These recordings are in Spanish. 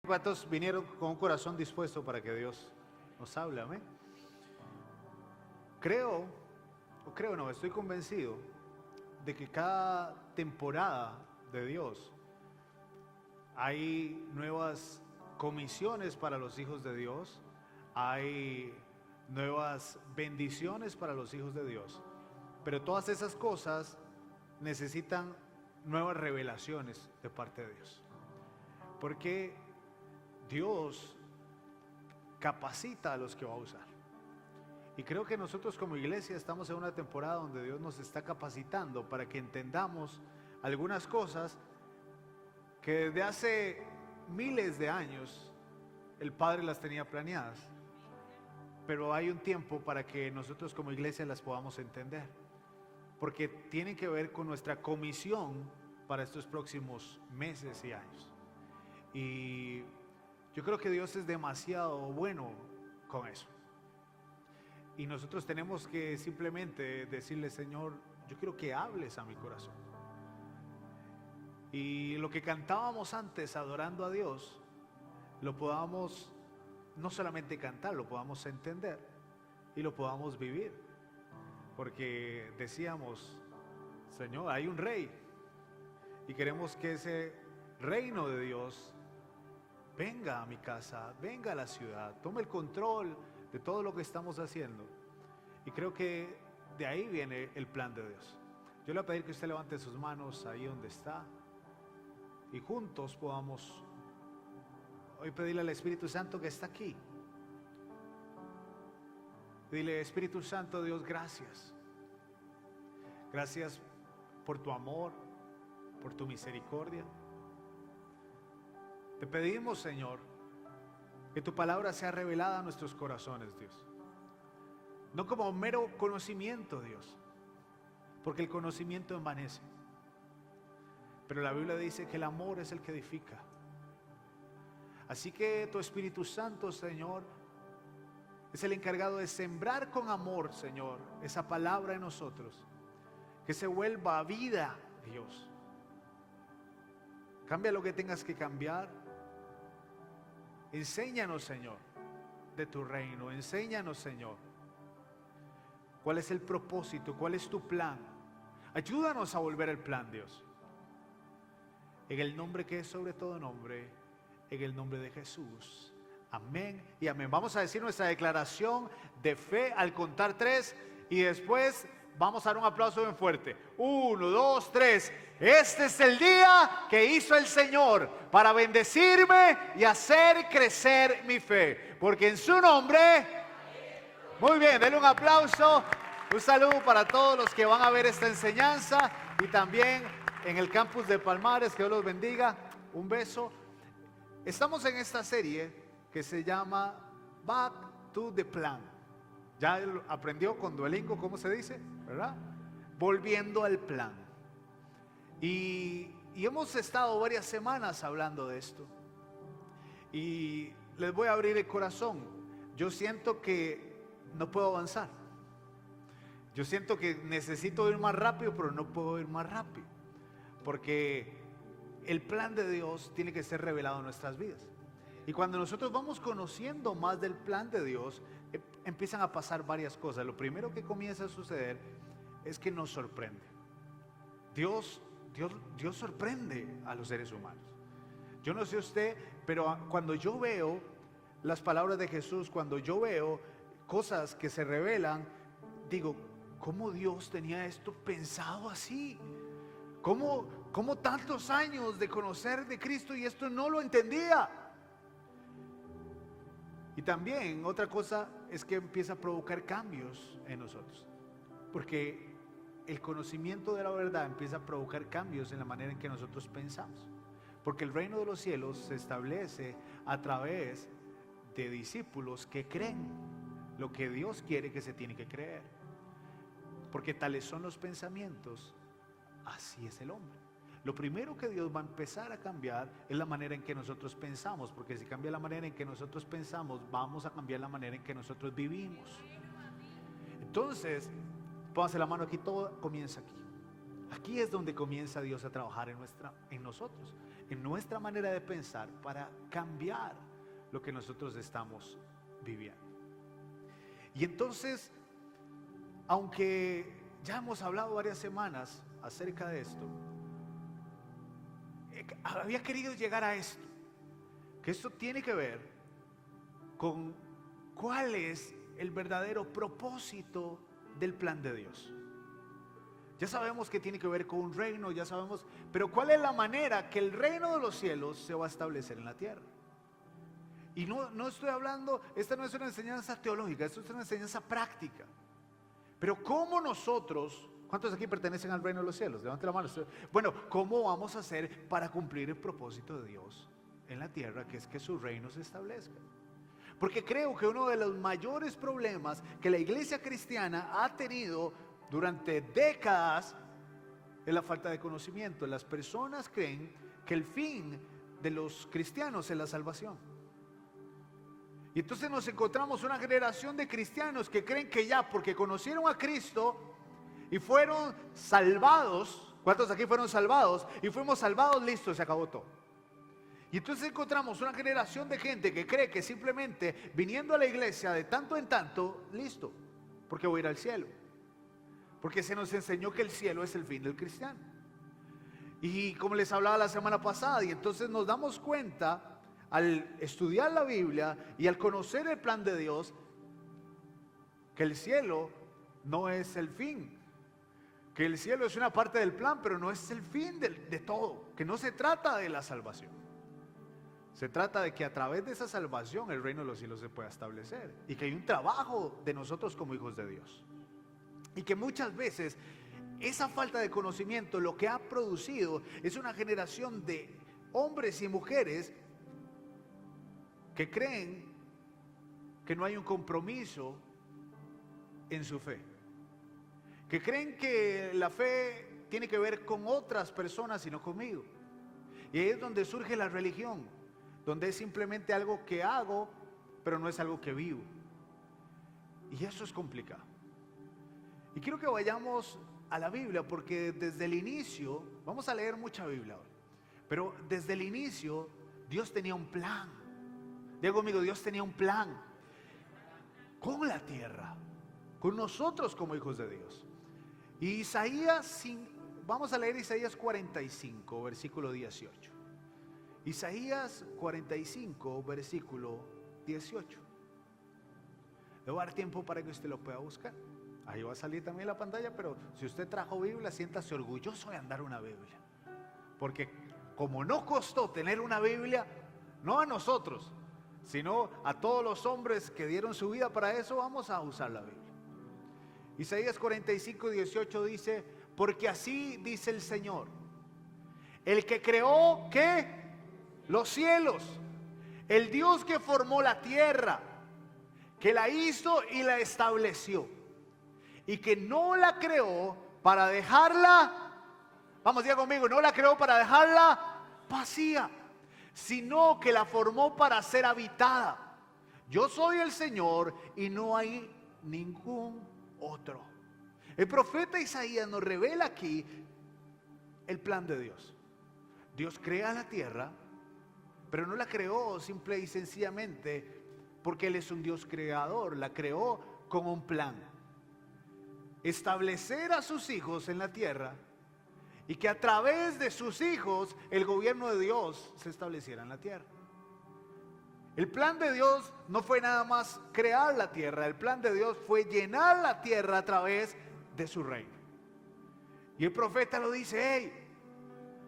¿Cuántos vinieron con un corazón dispuesto para que Dios nos hable? Amén. Estoy convencido de que cada temporada de Dios hay nuevas comisiones para los hijos de Dios, hay nuevas bendiciones para los hijos de Dios, pero todas esas cosas necesitan nuevas revelaciones de parte de Dios, porque Dios capacita a los que va a usar. Y creo que nosotros como iglesia estamos en una temporada donde Dios nos está capacitando para que entendamos algunas cosas que desde hace miles de años el Padre las tenía planeadas, pero hay un tiempo para que nosotros como iglesia las podamos entender, porque tienen que ver con nuestra comisión para estos próximos meses y años. Y yo creo que Dios es demasiado bueno con eso. Y nosotros tenemos que simplemente decirle: Señor, yo quiero que hables a mi corazón. Y lo que cantábamos antes adorando a Dios, lo podamos no solamente cantar, lo podamos entender y lo podamos vivir. Porque decíamos: Señor, hay un rey y queremos que ese reino de Dios venga a mi casa, venga a la ciudad, tome el control de todo lo que estamos haciendo. Y creo que de ahí viene el plan de Dios. Yo le voy a pedir que usted levante sus manos ahí donde está y juntos podamos hoy pedirle al Espíritu Santo que está aquí. Dile: Espíritu Santo, Dios, gracias. Gracias por tu amor, por tu misericordia. Te pedimos, Señor, que tu palabra sea revelada a nuestros corazones, Dios. No como mero conocimiento, Dios, porque el conocimiento envanece. Pero la Biblia dice que el amor es el que edifica. Así que tu Espíritu Santo, Señor, es el encargado de sembrar con amor, Señor, esa palabra en nosotros, que se vuelva vida, Dios. Cambia lo que tengas que cambiar. Enséñanos, Señor, de tu reino. Enséñanos, Señor, cuál es el propósito, cuál es tu plan. Ayúdanos a volver el plan, Dios. En el nombre que es sobre todo nombre, en el nombre de Jesús. Amén y amén. Vamos a decir nuestra declaración de fe al contar 3 y después vamos a dar un aplauso bien fuerte. 1, 2, 3. Este es el día que hizo el Señor para bendecirme y hacer crecer mi fe. Porque en su nombre... Muy bien, denle un aplauso. Un saludo para todos los que van a ver esta enseñanza y también en el campus de Palmares. Que Dios los bendiga. Un beso. Estamos en esta serie que se llama Back to the Plan. Ya aprendió con Duolingo cómo se dice, ¿verdad? Volviendo al plan. Y hemos estado varias semanas hablando de esto. Y les voy a abrir el corazón. Yo siento que no puedo avanzar. Yo siento que necesito ir más rápido, pero no puedo ir más rápido. Porque el plan de Dios tiene que ser revelado en nuestras vidas. Y cuando nosotros vamos conociendo más del plan de Dios, empiezan a pasar varias cosas. Lo primero que comienza a suceder es que nos sorprende. Dios sorprende a los seres humanos. Yo no sé usted, pero cuando yo veo las palabras de Jesús, cuando yo veo cosas que se revelan, digo: ¿cómo Dios tenía esto pensado así? ¿Cómo tantos años de conocer de Cristo y esto no lo entendía? Y también otra cosa es que empieza a provocar cambios en nosotros, porque el conocimiento de la verdad empieza a provocar cambios en la manera en que nosotros pensamos, porque el reino de los cielos se establece a través de discípulos que creen lo que Dios quiere que se tiene que creer, porque tales son los pensamientos, así es el hombre. Lo primero que Dios va a empezar a cambiar es la manera en que nosotros pensamos, porque si cambia la manera en que nosotros pensamos, vamos a cambiar la manera en que nosotros vivimos. Entonces, pónganse la mano aquí, todo comienza aquí. Aquí es donde comienza Dios a trabajar en nosotros, en nuestra manera de pensar, para cambiar lo que nosotros estamos viviendo. Y entonces, aunque ya hemos hablado varias semanas acerca de esto, había querido llegar a esto, que esto tiene que ver con cuál es el verdadero propósito del plan de Dios. Ya sabemos que tiene que ver con un reino, ya sabemos, pero ¿cuál es la manera que el reino de los cielos se va a establecer en la tierra? Y no estoy hablando, esta no es una enseñanza teológica, esto es una enseñanza práctica. Pero ¿cómo nosotros, cuántos aquí pertenecen al reino de los cielos? Levante la mano. Bueno, ¿cómo vamos a hacer para cumplir el propósito de Dios en la tierra, que es que su reino se establezca? Porque creo que uno de los mayores problemas que la iglesia cristiana ha tenido durante décadas es la falta de conocimiento. Las personas creen que el fin de los cristianos es la salvación. Y entonces nos encontramos una generación de cristianos que creen que ya porque conocieron a Cristo y fueron salvados, ¿cuántos aquí fueron salvados? Y fuimos salvados, listo, se acabó todo. Y entonces encontramos una generación de gente que cree que simplemente viniendo a la iglesia de tanto en tanto, listo, porque voy a ir al cielo. Porque se nos enseñó que el cielo es el fin del cristiano. Y como les hablaba la semana pasada, y entonces nos damos cuenta al estudiar la Biblia y al conocer el plan de Dios, que el cielo no es el fin, que el cielo es una parte del plan, pero no es el fin de todo, que no se trata de la salvación. Se trata de que a través de esa salvación el reino de los cielos se pueda establecer y que hay un trabajo de nosotros como hijos de Dios. Y que muchas veces esa falta de conocimiento lo que ha producido es una generación de hombres y mujeres que creen que no hay un compromiso en su fe, que creen que la fe tiene que ver con otras personas y no conmigo. Y ahí es donde surge la religión, donde es simplemente algo que hago, pero no es algo que vivo. Y eso es complicado. Y quiero que vayamos a la Biblia, porque desde el inicio, vamos a leer mucha Biblia hoy, pero desde el inicio Dios tenía un plan. Diga conmigo, Dios tenía un plan con la tierra, con nosotros como hijos de Dios. Y Isaías, vamos a leer Isaías 45, versículo 18. Isaías 45, versículo 18. Le voy a dar tiempo para que usted lo pueda buscar. Ahí va a salir también la pantalla, pero si usted trajo Biblia, siéntase orgulloso de andar una Biblia. Porque como no costó tener una Biblia, no a nosotros, sino a todos los hombres que dieron su vida para eso, vamos a usar la Biblia. Isaías 45, 18 dice: porque así dice el Señor, el que creó, ¿qué? Los cielos, el Dios que formó la tierra, que la hizo y la estableció, y que no la creó para dejarla, vamos, diga conmigo, no la creó para dejarla vacía, sino que la formó para ser habitada. Yo soy el Señor y no hay ningún otro. El profeta Isaías nos revela aquí el plan de Dios. Dios crea la tierra, pero no la creó simple y sencillamente porque Él es un Dios creador. La creó con un plan: establecer a sus hijos en la tierra y que a través de sus hijos el gobierno de Dios se estableciera en la tierra. El plan de Dios no fue nada más crear la tierra, el plan de Dios fue llenar la tierra a través de su reino. Y el profeta lo dice: hey,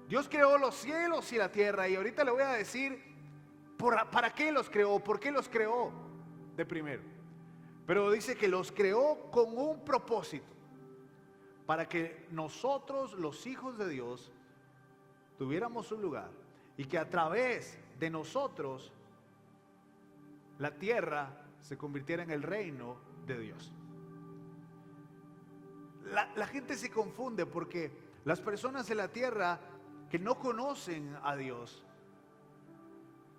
Dios creó los cielos y la tierra, y ahorita le voy a decir para qué los creó, por qué los creó de primero. Pero dice que los creó con un propósito, para que nosotros, los hijos de Dios, tuviéramos un lugar y que a través de nosotros la tierra se convirtiera en el reino de Dios. La gente se confunde porque las personas en la tierra que no conocen a Dios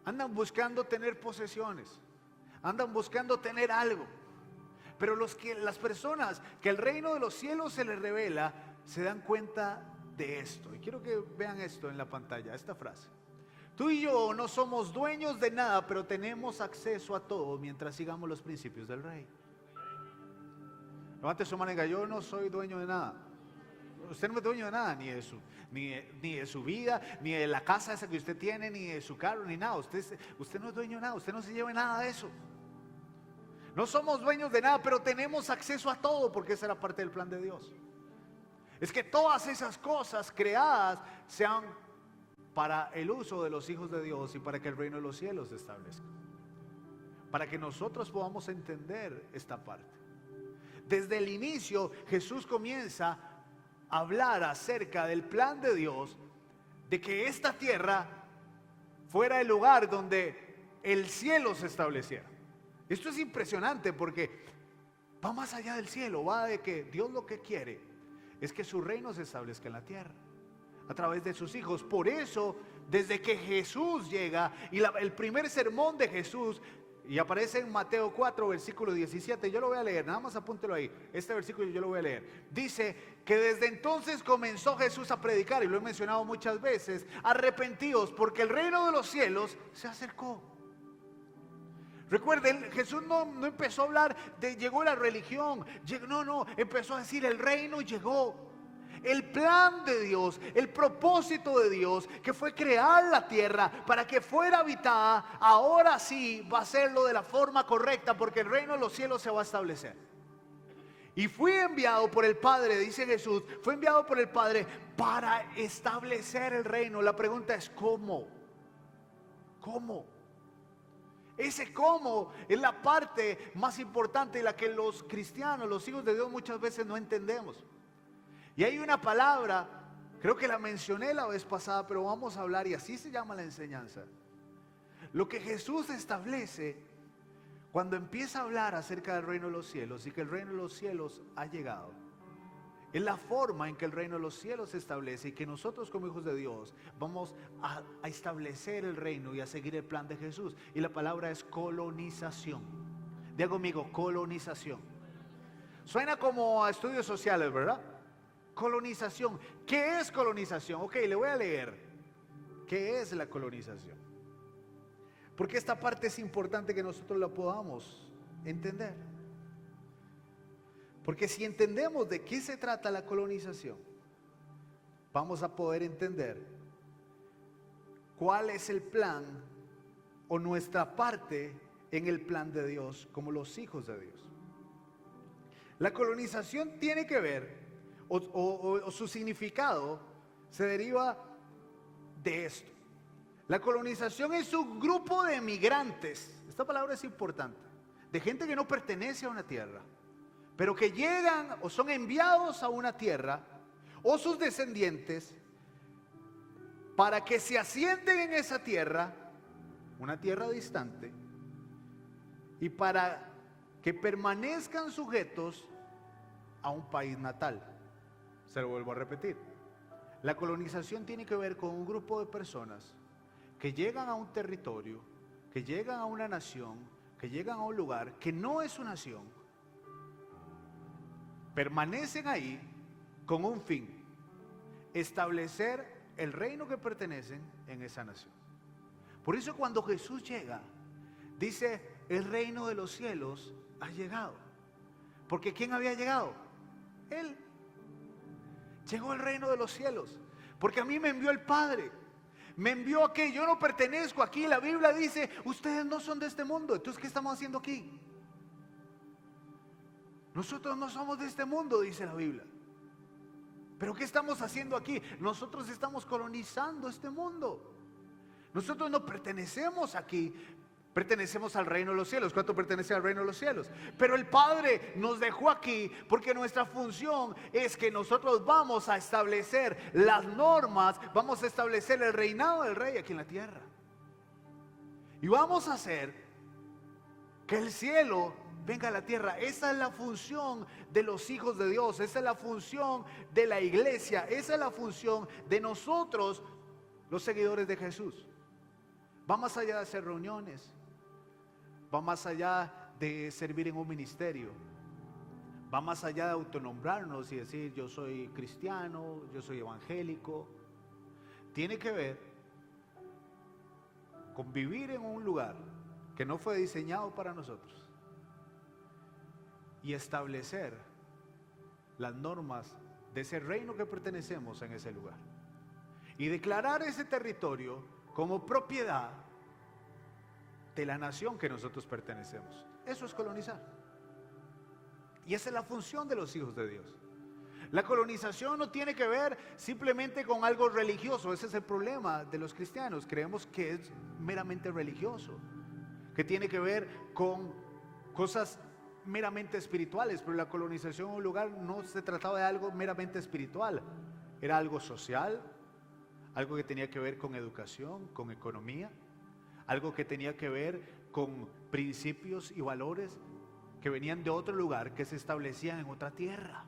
andan buscando tener posesiones, andan buscando tener algo. Pero las personas que el reino de los cielos se les revela, se dan cuenta de esto. Y quiero que vean esto en la pantalla, esta frase. Tú y yo no somos dueños de nada, pero tenemos acceso a todo mientras sigamos los principios del Rey. Levante su mano y diga: yo no soy dueño de nada. Usted no es dueño de nada, ni de su vida, ni de la casa esa que usted tiene, ni de su carro, ni nada. Usted no es dueño de nada, usted no se lleva nada de eso. No somos dueños de nada, pero tenemos acceso a todo, porque esa era parte del plan de Dios. Es que todas esas cosas creadas sean para el uso de los hijos de Dios y para que el reino de los cielos se establezca. Para que nosotros podamos entender esta parte. Desde el inicio Jesús comienza a hablar acerca del plan de Dios, de que esta tierra fuera el lugar donde el cielo se estableciera. Esto es impresionante porque va más allá del cielo, va de que Dios lo que quiere es que su reino se establezca en la tierra a través de sus hijos. Por eso, desde que Jesús llega, y el primer sermón de Jesús, y aparece en Mateo 4, versículo 17, yo lo voy a leer, nada más apúntelo ahí, este versículo yo lo voy a leer. Dice que desde entonces comenzó Jesús a predicar, y lo he mencionado muchas veces: arrepentíos, porque el reino de los cielos se acercó. Recuerden, Jesús no empezó a hablar de llegó la religión, no, empezó a decir el reino llegó. El plan de Dios, el propósito de Dios, que fue crear la tierra para que fuera habitada, ahora sí va a serlo de la forma correcta, porque el reino de los cielos se va a establecer. Y fui enviado por el Padre, dice Jesús, fue enviado por el Padre para establecer el reino. La pregunta es ¿cómo? ¿Cómo? Ese cómo es la parte más importante y la que los cristianos, los hijos de Dios, muchas veces no entendemos. Y hay una palabra, creo que la mencioné la vez pasada, pero vamos a hablar, y así se llama la enseñanza. Lo que Jesús establece cuando empieza a hablar acerca del reino de los cielos y que el reino de los cielos ha llegado, es la forma en que el reino de los cielos se establece y que nosotros como hijos de Dios vamos a establecer el reino y a seguir el plan de Jesús. Y la palabra es colonización. Diga conmigo, colonización. Suena como a estudios sociales, ¿verdad? Colonización. ¿Qué es colonización? Ok, le voy a leer. ¿Qué es la colonización? Porque esta parte es importante que nosotros la podamos entender. Porque si entendemos de qué se trata la colonización, vamos a poder entender cuál es el plan o nuestra parte en el plan de Dios como los hijos de Dios. La colonización tiene que ver, o su significado se deriva de esto. La colonización es un grupo de migrantes, esta palabra es importante, de gente que no pertenece a una tierra, pero que llegan o son enviados a una tierra, o sus descendientes, para que se asienten en esa tierra, una tierra distante, y para que permanezcan sujetos a un país natal. Se lo vuelvo a repetir. La colonización tiene que ver con un grupo de personas que llegan a un territorio, que llegan a una nación, que llegan a un lugar que no es su nación, permanecen ahí con un fin: establecer el reino que pertenecen en esa nación. Por eso cuando Jesús llega, dice: el reino de los cielos ha llegado. Porque ¿quién había llegado? Él. Llegó el reino de los cielos. Porque a mí me envió el Padre. Me envió a que yo no pertenezco aquí. La Biblia dice: ustedes no son de este mundo. Entonces, ¿qué estamos haciendo aquí? Nosotros no somos de este mundo, dice la Biblia. ¿Pero qué estamos haciendo aquí? Nosotros estamos colonizando este mundo. Nosotros no pertenecemos aquí. Pertenecemos al reino de los cielos. ¿Cuánto pertenece al reino de los cielos? Pero el Padre nos dejó aquí porque nuestra función es que nosotros vamos a establecer las normas, vamos a establecer el reinado del Rey aquí en la tierra. Y vamos a hacer que el cielo venga a la tierra. Esa es la función de los hijos de Dios. Esa es la función de la iglesia. Esa es la función de nosotros, los seguidores de Jesús. Va más allá de hacer reuniones. Va más allá de servir en un ministerio. va más allá de autonombrarnos y decir yo soy cristiano, yo soy evangélico. Tiene que ver con vivir en un lugar que no fue diseñado para nosotros y establecer las normas de ese reino que pertenecemos en ese lugar y declarar ese territorio como propiedad de la nación que nosotros pertenecemos. Eso es colonizar. Y esa es la función de los hijos de Dios. La colonización no tiene que ver simplemente con algo religioso. Ese es el problema de los cristianos. Creemos que es meramente religioso, que tiene que ver con cosas meramente espirituales, pero la colonización en un lugar no se trataba de algo meramente espiritual. Era algo social, algo que tenía que ver con educación, con economía, algo que tenía que ver con principios y valores que venían de otro lugar, que se establecían en otra tierra.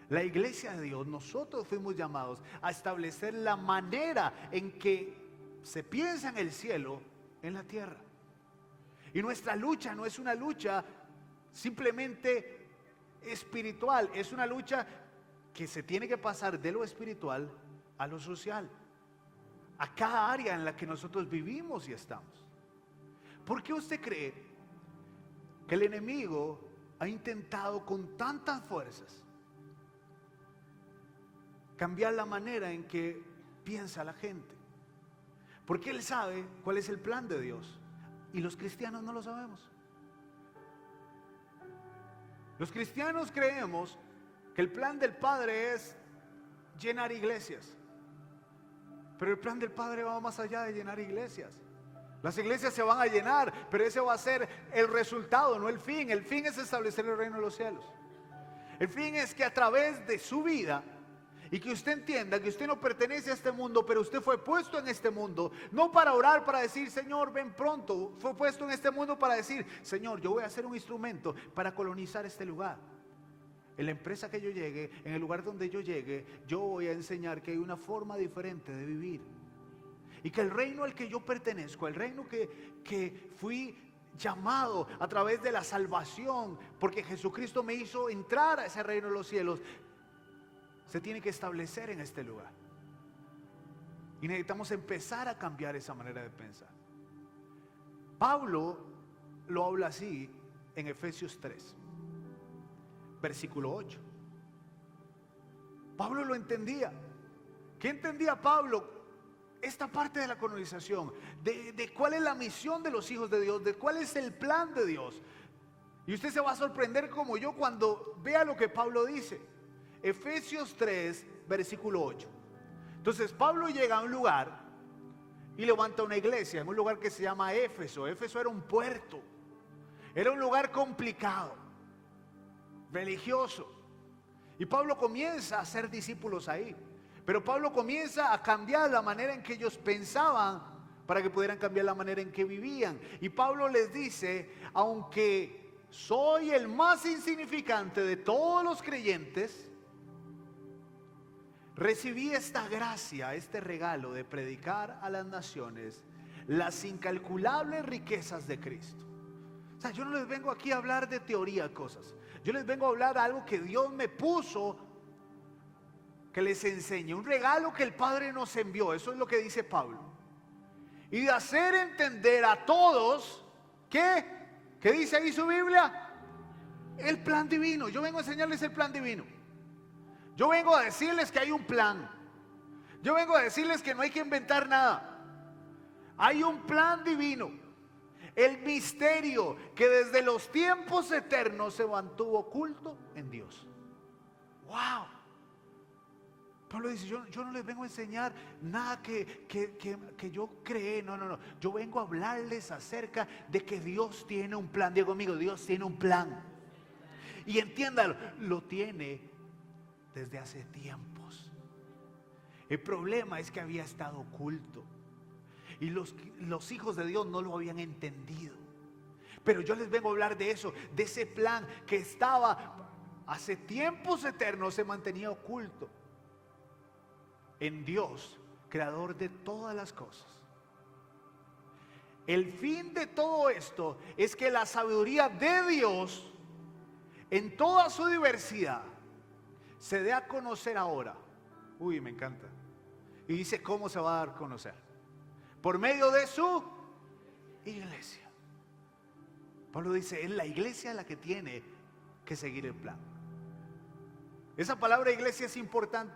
La iglesia de Dios, nosotros fuimos llamados a establecer la manera en que se piensa en el cielo, en la tierra. Y nuestra lucha no es una lucha simplemente espiritual, es una lucha que se tiene que pasar de lo espiritual a lo social, a cada área en la que nosotros vivimos y estamos. ¿Por qué usted cree que el enemigo ha intentado con tantas fuerzas cambiar la manera en que piensa la gente? Porque él sabe cuál es el plan de Dios y los cristianos no lo sabemos. Los cristianos creemos que el plan del Padre es llenar iglesias, pero el plan del Padre va más allá de llenar iglesias. Las iglesias se van a llenar, pero ese va a ser el resultado, no el fin. El fin es establecer el reino de los cielos. El fin es que a través de su vida, y que usted entienda que usted no pertenece a este mundo, pero usted fue puesto en este mundo, no para orar, para decir, Señor, ven pronto. Fue puesto en este mundo para decir, Señor, yo voy a ser un instrumento para colonizar este lugar. En la empresa que yo llegue, en el lugar donde yo llegue, yo voy a enseñar que hay una forma diferente de vivir. Y que el reino al que yo pertenezco, el reino que fui llamado a través de la salvación, porque Jesucristo me hizo entrar a ese reino de los cielos, se tiene que establecer en este lugar. Y necesitamos empezar a cambiar esa manera de pensar. Pablo lo habla así en Efesios 3, versículo 8. Pablo lo entendía. ¿Qué entendía Pablo? Esta parte de la colonización, de cuál es la misión de los hijos de Dios, de cuál es el plan de Dios. Y usted se va a sorprender como yo cuando vea lo que Pablo dice. Efesios 3, versículo 8. Entonces Pablo llega a un lugar y levanta una iglesia, en un lugar que se llama Éfeso. Éfeso era un puerto, era un lugar complicado, religioso. Y Pablo comienza a hacer discípulos ahí. Pero Pablo comienza a cambiar la manera en que ellos pensaban para que pudieran cambiar la manera en que vivían. Y Pablo les dice, aunque soy el más insignificante de todos los creyentes, recibí esta gracia, este regalo de predicar a las naciones las incalculables riquezas de Cristo. O sea, yo no les vengo aquí a hablar de teoría, cosas. Yo les vengo a hablar de algo que Dios me puso que les enseñe, un regalo que el Padre nos envió. Eso es lo que dice Pablo. Y de hacer entender a todos ¿qué dice ahí su Biblia? El plan divino. Yo vengo a enseñarles el plan divino. Yo vengo a decirles que hay un plan. Yo vengo a decirles que no hay que inventar nada. Hay un plan divino. El misterio que desde los tiempos eternos se mantuvo oculto en Dios. ¡Wow! Pablo dice, yo no les vengo a enseñar nada que yo creé, no. Yo vengo a hablarles acerca de que Dios tiene un plan. Diga conmigo, Dios tiene un plan. Y entiéndalo, lo tiene desde hace tiempos. El problema es que había estado oculto. Y los hijos de Dios no lo habían entendido. Pero yo les vengo a hablar de eso, de ese plan que estaba hace tiempos eternos, se mantenía oculto en Dios, creador de todas las cosas. El fin de todo esto es que la sabiduría de Dios en toda su diversidad, se dé a conocer ahora. Uy, me encanta. Y dice cómo se va a dar a conocer. Por medio de su iglesia. Pablo dice, es la iglesia la que tiene que seguir el plan. Esa palabra iglesia es importante.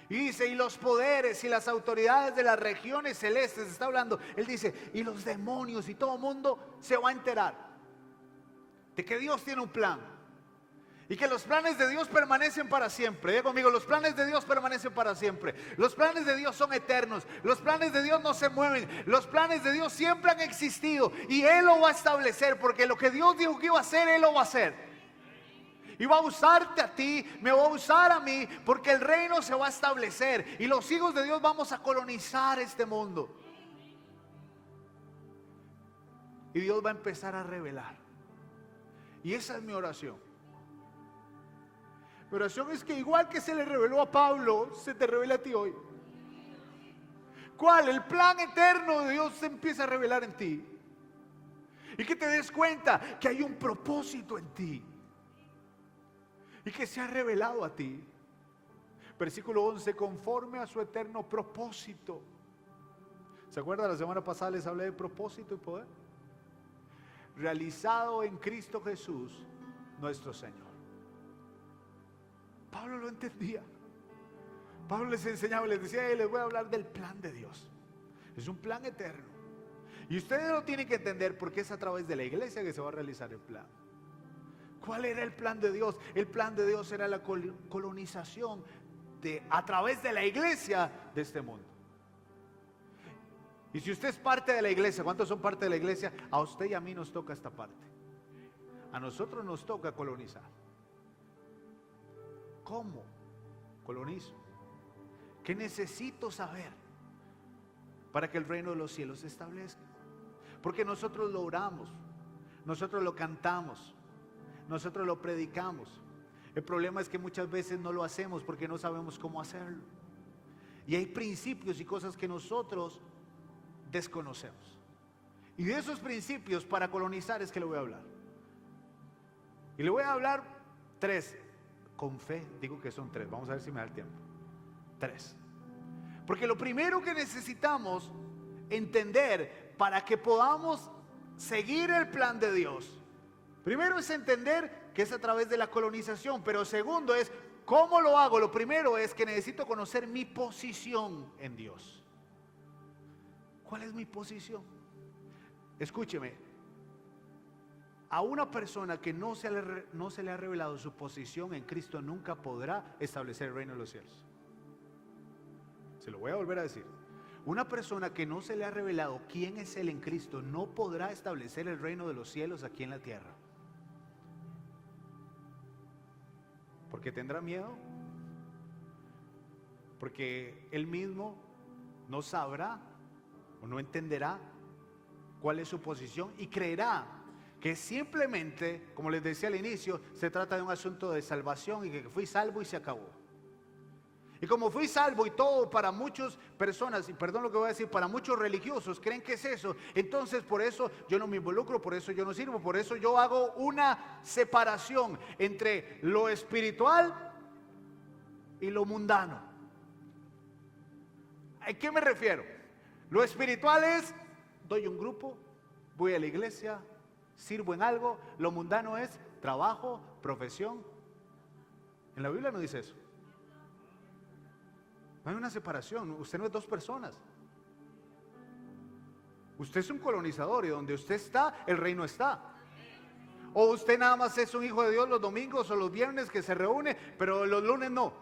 Y dice, y los poderes y las autoridades de las regiones celestes, está hablando, él dice, y los demonios y todo el mundo se va a enterar de que Dios tiene un plan. Y que los planes de Dios permanecen para siempre. Diga conmigo, los planes de Dios permanecen para siempre. Los planes de Dios son eternos. Los planes de Dios no se mueven. Los planes de Dios siempre han existido. Y Él lo va a establecer. Porque lo que Dios dijo que iba a hacer, Él lo va a hacer. Y va a usarte a ti, me va a usar a mí. Porque el reino se va a establecer. Y los hijos de Dios vamos a colonizar este mundo. Y Dios va a empezar a revelar. Y esa es mi oración. Mi oración es que igual que se le reveló a Pablo, se te revela a ti hoy. ¿Cuál? El plan eterno de Dios se empieza a revelar en ti. Y que te des cuenta que hay un propósito en ti. Y que se ha revelado a ti. Versículo 11, conforme a su eterno propósito. ¿Se acuerdan? La semana pasada les hablé de propósito y poder. Realizado en Cristo Jesús, nuestro Señor. Pablo lo entendía. Pablo les enseñaba, les decía, les voy a hablar del plan de Dios. Es un plan eterno. Y ustedes lo tienen que entender porque es a través de la iglesia que se va a realizar el plan. ¿Cuál era el plan de Dios? El plan de Dios era la colonización a través de la iglesia de este mundo. Y si usted es parte de la iglesia, ¿cuántos son parte de la iglesia? A usted y a mí nos toca esta parte. A nosotros nos toca colonizar. ¿Cómo colonizo? ¿Qué necesito saber para que el reino de los cielos se establezca? Porque nosotros lo oramos, nosotros lo cantamos, nosotros lo predicamos. El problema es que muchas veces no lo hacemos porque no sabemos cómo hacerlo. Y hay principios y cosas que nosotros desconocemos. Y de esos principios para colonizar es que le voy a hablar. Y le voy a hablar 3. Con fe, digo que son 3. Vamos a ver si me da el tiempo. 3. Porque lo primero que necesitamos entender para que podamos seguir el plan de Dios, primero es entender que es a través de la colonización. Pero segundo es, ¿cómo lo hago? Lo primero es que necesito conocer mi posición en Dios. ¿Cuál es mi posición? Escúcheme. A una persona que no se le ha revelado su posición en Cristo nunca podrá establecer el reino de los cielos. Se lo voy a volver a decir. Una persona que no se le ha revelado quién es Él en Cristo no podrá establecer el reino de los cielos aquí en la tierra. ¿Porque tendrá miedo? Porque Él mismo no sabrá o no entenderá cuál es su posición y creerá que simplemente, como les decía al inicio, se trata de un asunto de salvación y que fui salvo y se acabó. Y como fui salvo y todo, para muchas personas, y perdón lo que voy a decir, para muchos religiosos creen que es eso, entonces por eso yo no me involucro, por eso yo no sirvo, por eso yo hago una separación entre lo espiritual y lo mundano. ¿A qué me refiero? Lo espiritual es, doy un grupo, voy a la iglesia, sirvo en algo. Lo mundano es trabajo, profesión. En la Biblia no dice eso. No hay una separación. Usted no es 2 personas. Usted es un colonizador y donde usted está, el reino está. O usted nada más es un hijo de Dios los domingos o los viernes que se reúne, pero los lunes no.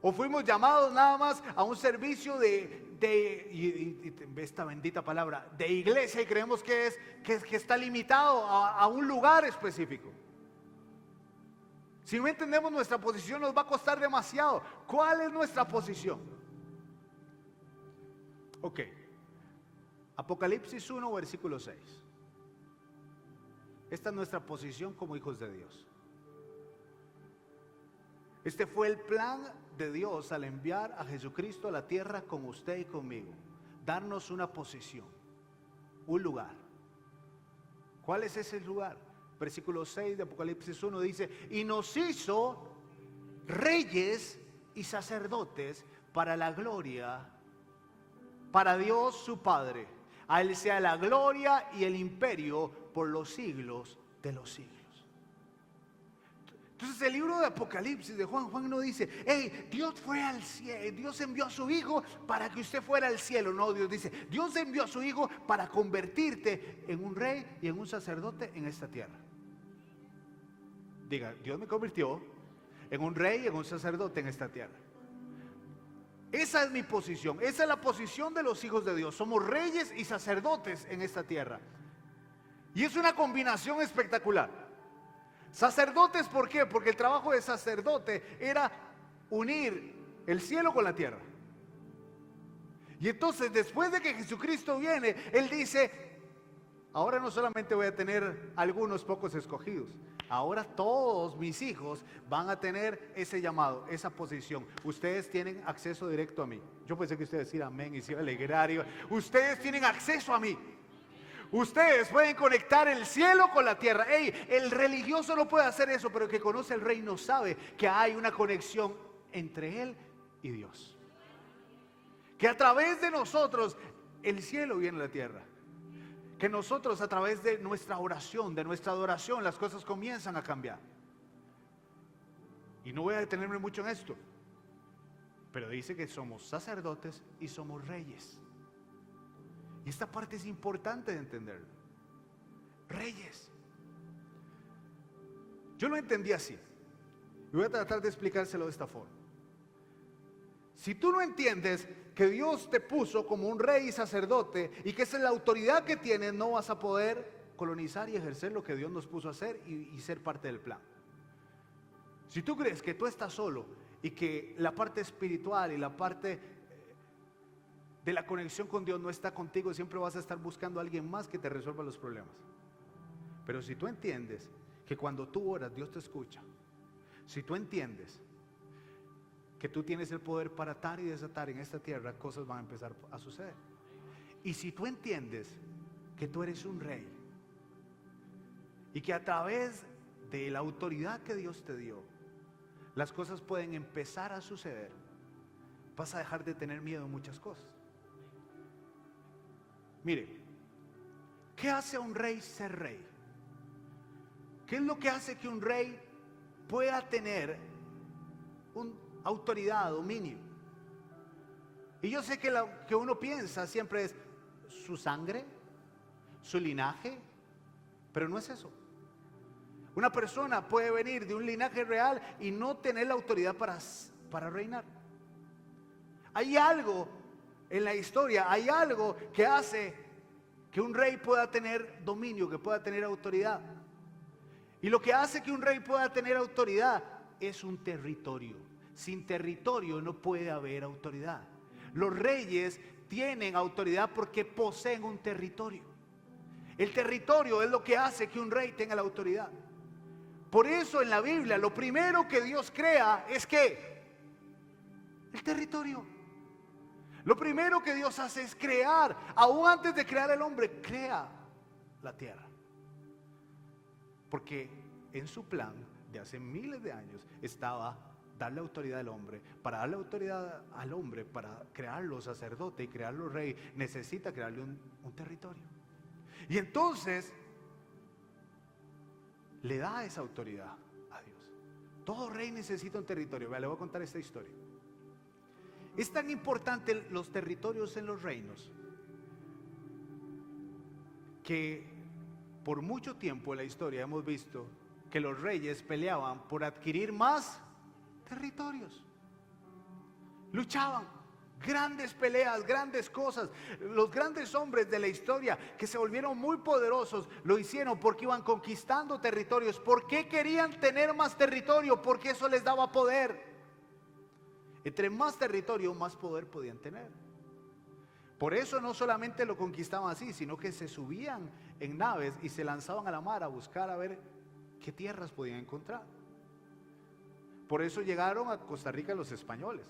O fuimos llamados nada más a un servicio y esta bendita palabra, de iglesia, y creemos que está limitado a un lugar específico. Si no entendemos nuestra posición, nos va a costar demasiado. ¿Cuál es nuestra posición? Ok. Apocalipsis 1, versículo 6. Esta es nuestra posición como hijos de Dios. Este fue el plan de Dios al enviar a Jesucristo a la tierra con usted y conmigo. Darnos una posición, un lugar. ¿Cuál es ese lugar? versículo 6 de Apocalipsis 1 dice: y nos hizo reyes y sacerdotes para la gloria, para Dios su Padre. A Él sea la gloria y el imperio por los siglos de los siglos. Entonces el libro de Apocalipsis de Juan no dice: hey, Dios fue al cielo, Dios envió a su Hijo para que usted fuera al cielo. No, Dios dice: Dios envió a su Hijo para convertirte en un rey y en un sacerdote en esta tierra. Diga: Dios me convirtió en un rey y en un sacerdote en esta tierra. Esa es mi posición, esa es la posición de los hijos de Dios. Somos reyes y sacerdotes en esta tierra. Y es una combinación espectacular. Sacerdotes, ¿por qué? Porque el trabajo de sacerdote era unir el cielo con la tierra. Y entonces, después de que Jesucristo viene, Él dice: ahora no solamente voy a tener algunos pocos escogidos, ahora todos mis hijos van a tener ese llamado, esa posición. Ustedes tienen acceso directo a mí. Yo pensé que ustedes decían amén y se iba a alegrar. Ustedes tienen acceso a mí. Ustedes pueden conectar el cielo con la tierra. Hey, el religioso no puede hacer eso, pero el que conoce el reino sabe que hay una conexión entre él y Dios. Que a través de nosotros el cielo viene a la tierra. Que nosotros, a través de nuestra oración, de nuestra adoración, las cosas comienzan a cambiar. Y no voy a detenerme mucho en esto, pero dice que somos sacerdotes y somos reyes. Y esta parte es importante de entenderlo. Reyes. Yo lo entendí así. Y voy a tratar de explicárselo de esta forma. Si tú no entiendes que Dios te puso como un rey y sacerdote y que esa es la autoridad que tienes, no vas a poder colonizar y ejercer lo que Dios nos puso a hacer y ser parte del plan. Si tú crees que tú estás solo y que la parte espiritual y la parte de la conexión con Dios no está contigo, siempre vas a estar buscando a alguien más que te resuelva los problemas. Pero si tú entiendes que cuando tú oras, Dios te escucha. Si tú entiendes que tú tienes el poder para atar y desatar en esta tierra, cosas van a empezar a suceder. Y si tú entiendes que tú eres un rey y que a través de la autoridad que Dios te dio, las cosas pueden empezar a suceder, vas a dejar de tener miedo en muchas cosas. Mire, ¿qué hace a un rey ser rey? ¿Qué es lo que hace que un rey pueda tener autoridad, dominio? Y yo sé que lo que uno piensa siempre es su sangre, su linaje, pero no es eso. Una persona puede venir de un linaje real y no tener la autoridad para reinar. Hay algo en la historia, hay algo que hace que un rey pueda tener dominio, que pueda tener autoridad. Y lo que hace que un rey pueda tener autoridad es un territorio. Sin territorio no puede haber autoridad. Los reyes tienen autoridad porque poseen un territorio. El territorio es lo que hace que un rey tenga la autoridad. Por eso en la Biblia lo primero que Dios crea es que el territorio. Lo primero que Dios hace es crear. Aún antes de crear el hombre, crea la tierra. Porque en su plan de hace miles de años estaba darle autoridad al hombre. Para darle autoridad al hombre, para crearlo sacerdote y crearlo rey, necesita crearle un territorio. Y entonces le da esa autoridad a Dios. Todo rey necesita un territorio. Vea, le voy a contar esta historia. Es tan importante los territorios en los reinos que por mucho tiempo en la historia hemos visto que los reyes peleaban por adquirir más territorios. Luchaban, grandes peleas, grandes cosas. Los grandes hombres de la historia que se volvieron muy poderosos lo hicieron porque iban conquistando territorios. ¿Por qué querían tener más territorio? Porque eso les daba poder. Entre más territorio, más poder podían tener. Por eso no solamente lo conquistaban así, sino que se subían en naves y se lanzaban a la mar a buscar a ver qué tierras podían encontrar. Por eso llegaron a Costa Rica los españoles.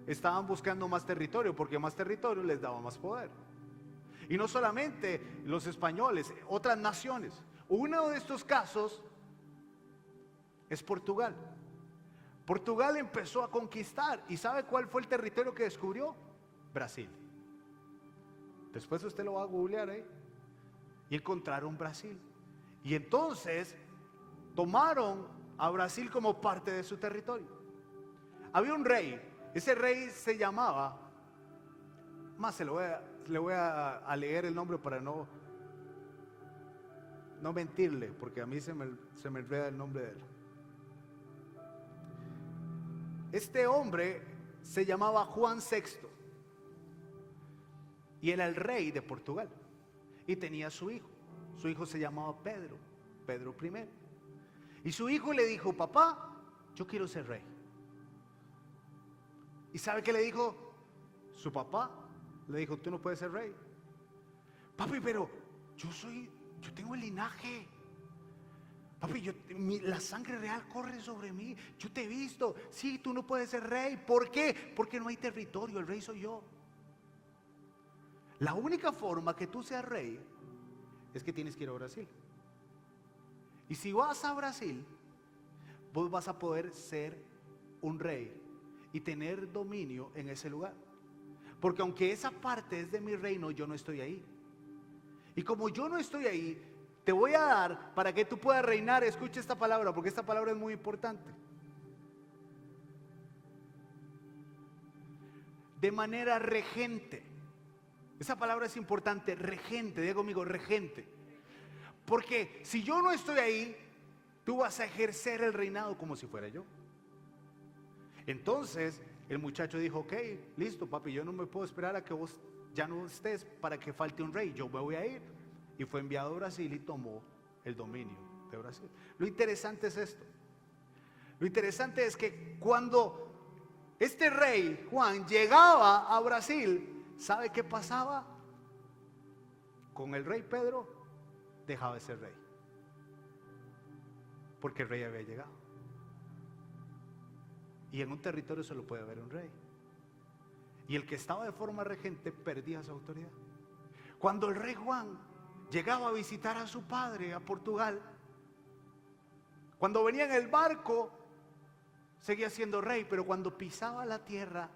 Estaban buscando más territorio, porque más territorio les daba más poder. Y no solamente los españoles, otras naciones. Uno de estos casos es Portugal. Portugal empezó a conquistar. ¿Y sabe cuál fue el territorio que descubrió? Brasil. Después usted lo va a googlear ahí. Y encontraron Brasil. Y entonces tomaron a Brasil como parte de su territorio. Había un rey. Ese rey se llamaba, más le voy a leer el nombre para no mentirle, porque a mí se me enreda el nombre de él. Este hombre se llamaba Juan VI y era el rey de Portugal y tenía su hijo se llamaba Pedro I, y su hijo le dijo: papá, yo quiero ser rey. ¿Y sabe qué le dijo su papá? Le dijo: tú no puedes ser rey. Papi, pero yo tengo el linaje. Papi, la sangre real corre sobre mí. Yo te he visto. Sí, tú no puedes ser rey. ¿Por qué? Porque no hay territorio. El rey soy yo. La única forma que tú seas rey es que tienes que ir a Brasil. Y si vas a Brasil, vos vas a poder ser un rey y tener dominio en ese lugar. Porque aunque esa parte es de mi reino, yo no estoy ahí. Y como yo no estoy ahí, te voy a dar para que tú puedas reinar. Escucha esta palabra, porque esta palabra es muy importante. De manera regente. Esa palabra es importante, regente. Diga conmigo, regente. Porque si yo no estoy ahí, tú vas a ejercer el reinado como si fuera yo. Entonces el muchacho dijo: ok, listo papi, yo no me puedo esperar a que vos ya no estés para que falte un rey. Yo me voy a ir. Y fue enviado a Brasil y tomó el dominio de Brasil. Lo interesante es esto. Lo interesante es que cuando este rey Juan llegaba a Brasil, ¿sabe qué pasaba? Con el rey Pedro dejaba de ser rey, porque el rey había llegado. Y en un territorio solo puede haber un rey. Y el que estaba de forma regente perdía su autoridad. Cuando el rey Juan llegaba a visitar a su padre a Portugal, cuando venía en el barco seguía siendo rey, pero cuando pisaba la tierra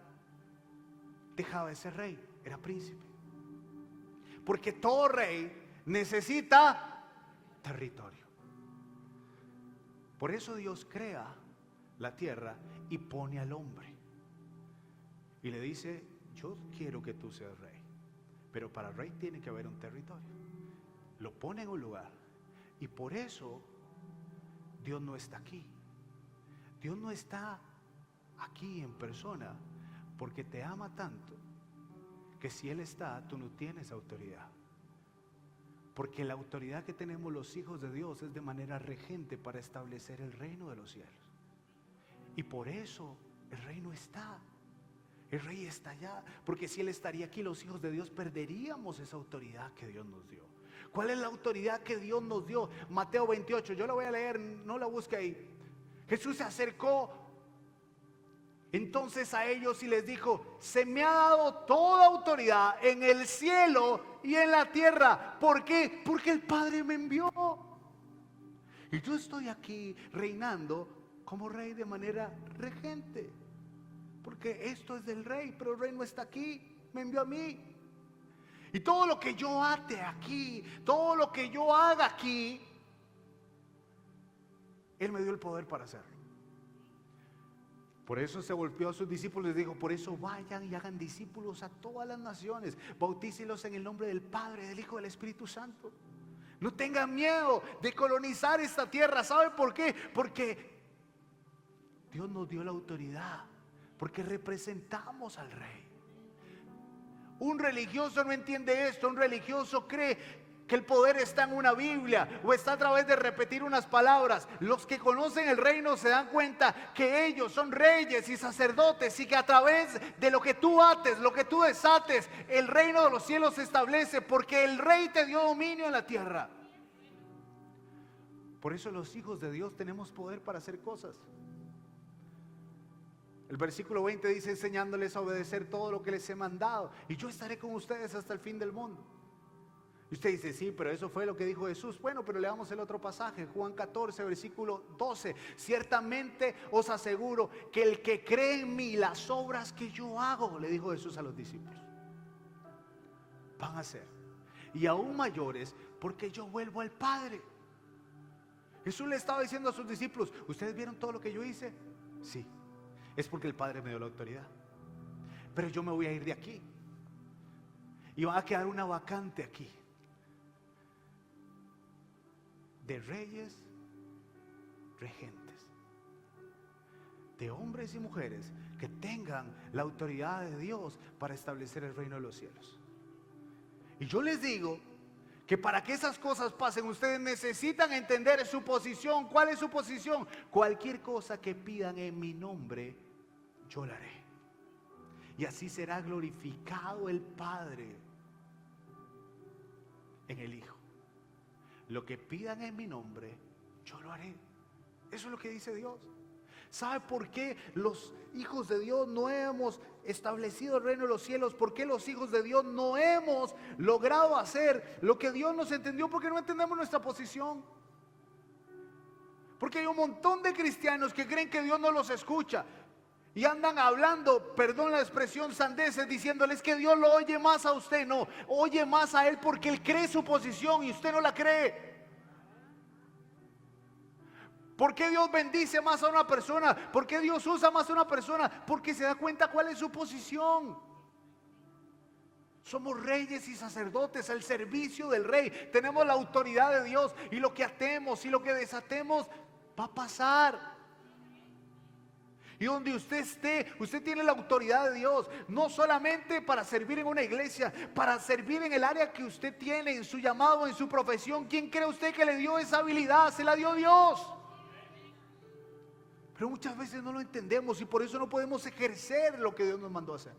dejaba de ser rey, era príncipe. Porque todo rey necesita territorio. Por eso Dios crea la tierra y pone al hombre y le dice: yo quiero que tú seas rey, pero para el rey tiene que haber un territorio. Lo pone en un lugar. Y por eso Dios no está aquí. Dios no está aquí en persona, porque te ama tanto que si Él está, tú no tienes autoridad. Porque la autoridad que tenemos los hijos de Dios es de manera regente para establecer el reino de los cielos. Y por eso el rey no está. El rey está allá. Porque si Él estaría aquí, los hijos de Dios perderíamos esa autoridad que Dios nos dio. ¿Cuál es la autoridad que Dios nos dio? Mateo 28, yo la voy a leer, no la busque ahí. Jesús se acercó entonces a ellos y les dijo: se me ha dado toda autoridad en el cielo y en la tierra. ¿Por qué? Porque el Padre me envió. Y yo estoy aquí reinando como rey de manera regente. Porque esto es del rey, pero el rey no está aquí, me envió a mí. Y todo lo que yo ate aquí, todo lo que yo haga aquí, Él me dio el poder para hacerlo. Por eso se volvió a sus discípulos y les dijo: por eso vayan y hagan discípulos a todas las naciones, bautícelos en el nombre del Padre, del Hijo y del Espíritu Santo. No tengan miedo de colonizar esta tierra. ¿Sabe por qué? Porque Dios nos dio la autoridad, porque representamos al Rey. Un religioso no entiende esto. Un religioso cree que el poder está en una Biblia o está a través de repetir unas palabras. Los que conocen el reino se dan cuenta que ellos son reyes y sacerdotes, y que a través de lo que tú ates, lo que tú desates, el reino de los cielos se establece, porque el rey te dio dominio en la tierra. Por eso los hijos de Dios tenemos poder para hacer cosas. El versículo 20 dice: enseñándoles a obedecer todo lo que les he mandado, y yo estaré con ustedes hasta el fin del mundo. Y usted dice, sí, pero eso fue lo que dijo Jesús. Bueno, pero leamos el otro pasaje, Juan 14, versículo 12. Ciertamente os aseguro que el que cree en mí, las obras que yo hago, le dijo Jesús a los discípulos, van a hacer, y aún mayores, porque yo vuelvo al Padre. Jesús le estaba diciendo a sus discípulos, ¿ustedes vieron todo lo que yo hice? Sí, es porque el Padre me dio la autoridad. Pero yo me voy a ir de aquí, y va a quedar una vacante aquí, de reyes, regentes, de hombres y mujeres que tengan la autoridad de Dios para establecer el reino de los cielos. Y yo les digo que para que esas cosas pasen, ustedes necesitan entender su posición. ¿Cuál es su posición? Cualquier cosa que pidan en mi nombre, yo la haré. Y así será glorificado el Padre en el Hijo. Lo que pidan en mi nombre, yo lo haré. Eso es lo que dice Dios. ¿Sabe por qué los hijos de Dios no hemos establecido el reino de los cielos? ¿Por qué los hijos de Dios no hemos logrado hacer lo que Dios nos entendió? Porque no entendemos nuestra posición. Porque hay un montón de cristianos que creen que Dios no los escucha y andan hablando, perdón la expresión, sandeces, diciéndoles que Dios lo oye más a usted. No, oye más a Él porque Él cree su posición y usted no la cree. ¿Por qué Dios bendice más a una persona? ¿Por qué Dios usa más a una persona? Porque se da cuenta cuál es su posición. Somos reyes y sacerdotes al servicio del rey. Tenemos la autoridad de Dios y lo que atemos y lo que desatemos va a pasar. Y donde usted esté, usted tiene la autoridad de Dios, no solamente para servir en una iglesia, para servir en el área que usted tiene, en su llamado, en su profesión. ¿Quién cree usted que le dio esa habilidad? Se la dio Dios. Pero muchas veces no lo entendemos y por eso no podemos ejercer lo que Dios nos mandó a hacer.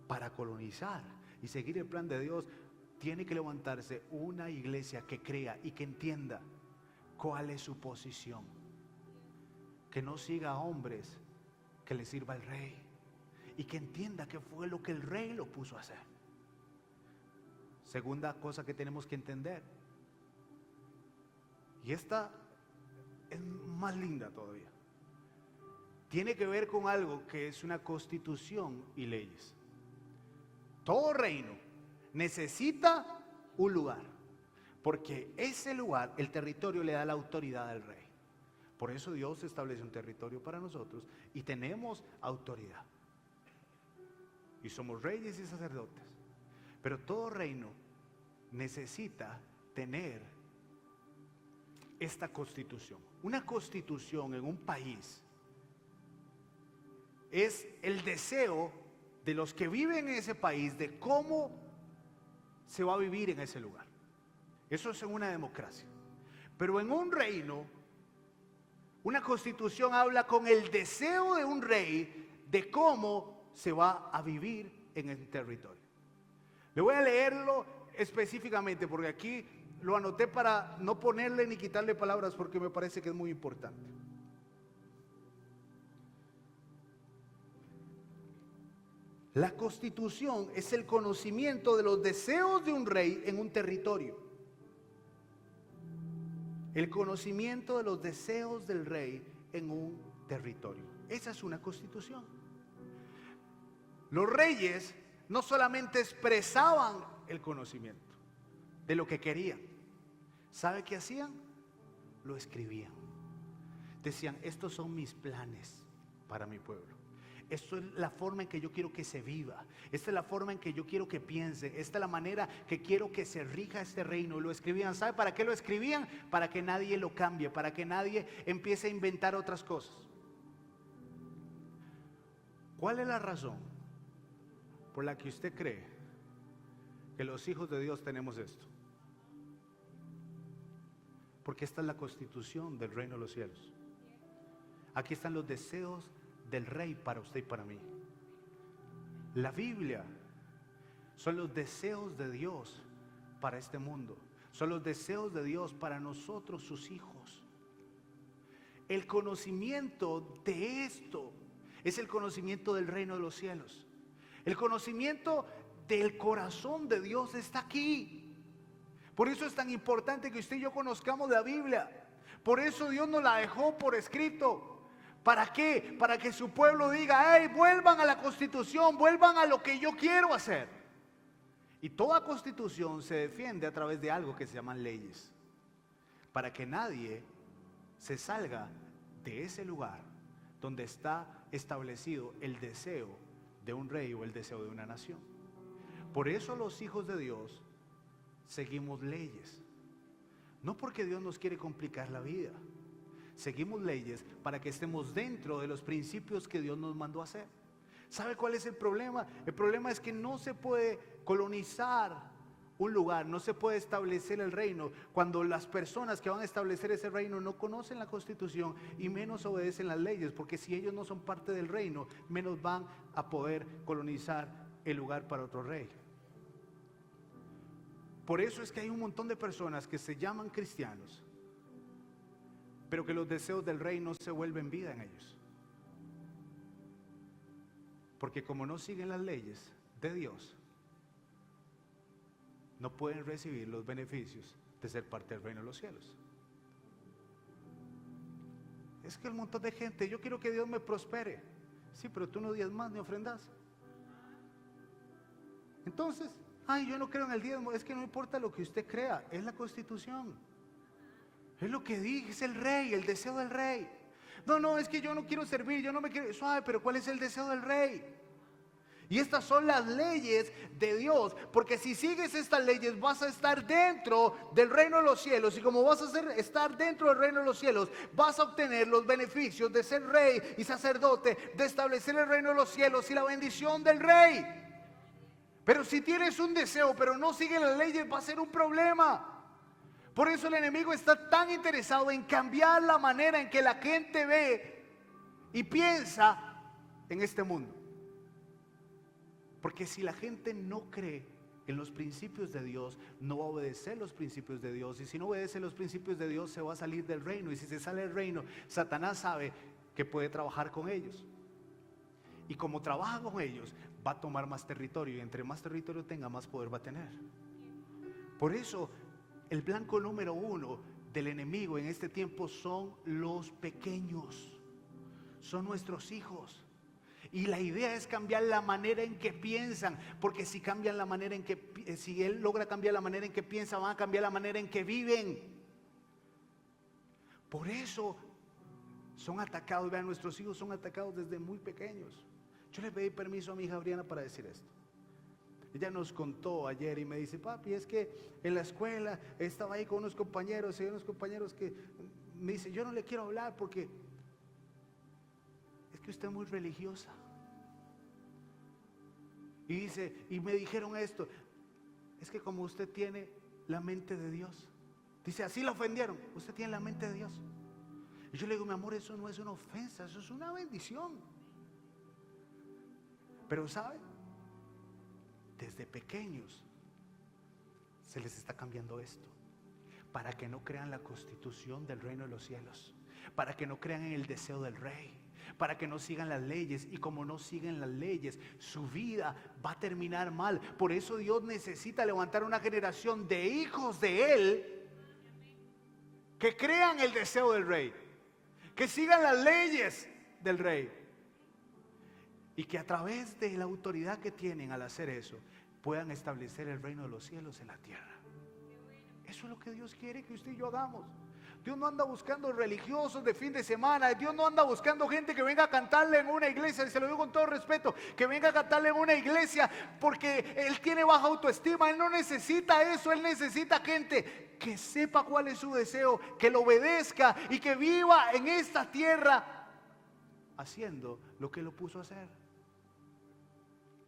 Para colonizar y seguir el plan de Dios, tiene que levantarse una iglesia que crea y que entienda cuál es su posición. Que no siga a hombres, que le sirva al rey y que entienda que fue lo que el rey lo puso a hacer. Segunda cosa que tenemos que entender, y esta es más linda todavía, tiene que ver con algo que es una constitución y leyes. Todo reino necesita un lugar, porque ese lugar, el territorio, le da la autoridad al rey. Por eso Dios establece un territorio para nosotros y tenemos autoridad. Y somos reyes y sacerdotes. Pero todo reino necesita tener esta constitución. Una constitución en un país es el deseo de los que viven en ese país de cómo se va a vivir en ese lugar. Eso es en una democracia. Pero en un reino, una constitución habla con el deseo de un rey de cómo se va a vivir en el territorio. Le voy a leerlo específicamente porque aquí lo anoté para no ponerle ni quitarle palabras porque me parece que es muy importante. La constitución es el conocimiento de los deseos de un rey en un territorio. El conocimiento de los deseos del rey en un territorio. Esa es una constitución. Los reyes no solamente expresaban el conocimiento de lo que querían. ¿Sabe qué hacían? Lo escribían. Decían, estos son mis planes para mi pueblo. Esto es la forma en que yo quiero que se viva. Esta es la forma en que yo quiero que piense. Esta es la manera que quiero que se rija este reino. Lo escribían. ¿Sabe para qué lo escribían? Para que nadie lo cambie, para que nadie empiece a inventar otras cosas. ¿Cuál es la razón por la que usted cree que los hijos de Dios tenemos esto? Porque esta es la constitución del reino de los cielos. Aquí están los deseos del rey para usted y para mí. La Biblia son los deseos de Dios para este mundo. Son los deseos de Dios para nosotros, sus hijos. El conocimiento de esto es el conocimiento del reino de los cielos. El conocimiento del corazón de Dios está aquí. Por eso es tan importante que usted y yo conozcamos la Biblia. Por eso Dios nos la dejó por escrito. ¿Para qué? Para que su pueblo diga: hey, vuelvan a la Constitución, vuelvan a lo que yo quiero hacer. Y toda Constitución se defiende a través de algo que se llaman leyes, para que nadie se salga de ese lugar donde está establecido el deseo de un rey o el deseo de una nación. Por eso los hijos de Dios seguimos leyes, no porque Dios nos quiere complicar la vida. Seguimos leyes para que estemos dentro de los principios que Dios nos mandó a hacer. ¿Sabe cuál es el problema? El problema es que no se puede colonizar un lugar, no se puede establecer el reino cuando las personas que van a establecer ese reino no conocen la Constitución y menos obedecen las leyes, porque si ellos no son parte del reino, menos van a poder colonizar el lugar para otro rey. Por eso es que hay un montón de personas que se llaman cristianos, pero que los deseos del rey no se vuelven vida en ellos, porque como no siguen las leyes de Dios, no pueden recibir los beneficios de ser parte del reino de los cielos. Es que el montón de gente: yo quiero que Dios me prospere. Sí, pero tú no diezmas ni ofrendas. Entonces, ay, yo no creo en el diezmo. Es que no importa lo que usted crea, es la Constitución, es lo que dice el rey, el deseo del rey. No, es que yo no quiero servir, yo no me quiero. Suave, pero ¿cuál es el deseo del rey? Y estas son las leyes de Dios, porque si sigues estas leyes vas a estar dentro del reino de los cielos, y como vas a estar dentro del reino de los cielos, vas a obtener los beneficios de ser rey y sacerdote, de establecer el reino de los cielos y la bendición del rey. Pero si tienes un deseo pero no sigues las leyes, va a ser un problema. Por eso el enemigo está tan interesado en cambiar la manera en que la gente ve y piensa en este mundo. Porque si la gente no cree en los principios de Dios, no va a obedecer los principios de Dios. Y si no obedece los principios de Dios, se va a salir del reino. Y si se sale del reino, Satanás sabe que puede trabajar con ellos. Y como trabaja con ellos, va a tomar más territorio. Y entre más territorio tenga, más poder va a tener. Por eso, el blanco número 1 del enemigo en este tiempo son los pequeños. Son nuestros hijos. Y la idea es cambiar la manera en que piensan, porque si cambian la manera en que, si él logra cambiar la manera en que piensan, van a cambiar la manera en que viven. Por eso son atacados. Vean, nuestros hijos son atacados desde muy pequeños. Yo le pedí permiso a mi hija Briana para decir esto. Ella nos contó ayer y me dice: papi, es que en la escuela estaba ahí con unos compañeros, y hay unos compañeros que me dicen: yo no le quiero hablar porque es que usted es muy religiosa. Y dice, y me dijeron esto: es que como usted tiene la mente de Dios. Dice, así la ofendieron: usted tiene la mente de Dios. Y yo le digo: mi amor, eso no es una ofensa, eso es una bendición. Pero ¿sabe? Desde pequeños se les está cambiando esto, para que no crean la Constitución del reino de los cielos, para que no crean en el deseo del rey, para que no sigan las leyes. Y como no siguen las leyes, su vida va a terminar mal. Por eso Dios necesita levantar una generación de hijos de Él que crean el deseo del rey, que sigan las leyes del rey, y que a través de la autoridad que tienen al hacer eso, puedan establecer el reino de los cielos en la tierra. Eso es lo que Dios quiere que usted y yo hagamos. Dios no anda buscando religiosos de fin de semana. Dios no anda buscando gente que venga a cantarle en una iglesia. Y se lo digo con todo respeto, que venga a cantarle en una iglesia porque Él tiene baja autoestima. Él no necesita eso. Él necesita gente que sepa cuál es su deseo, que lo obedezca y que viva en esta tierra haciendo lo que lo puso a hacer.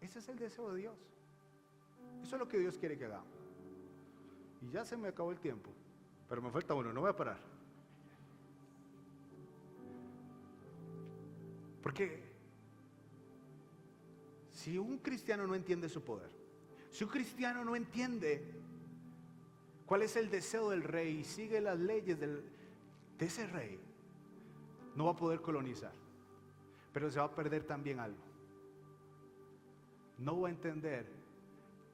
Ese es el deseo de Dios. Eso es lo que Dios quiere que hagamos. Y ya se me acabó el tiempo, pero me falta uno, no voy a parar. Porque si un cristiano no entiende su poder, si un cristiano no entiende cuál es el deseo del rey y sigue las leyes de ese rey, no va a poder colonizar. Pero se va a perder también algo. No va a entender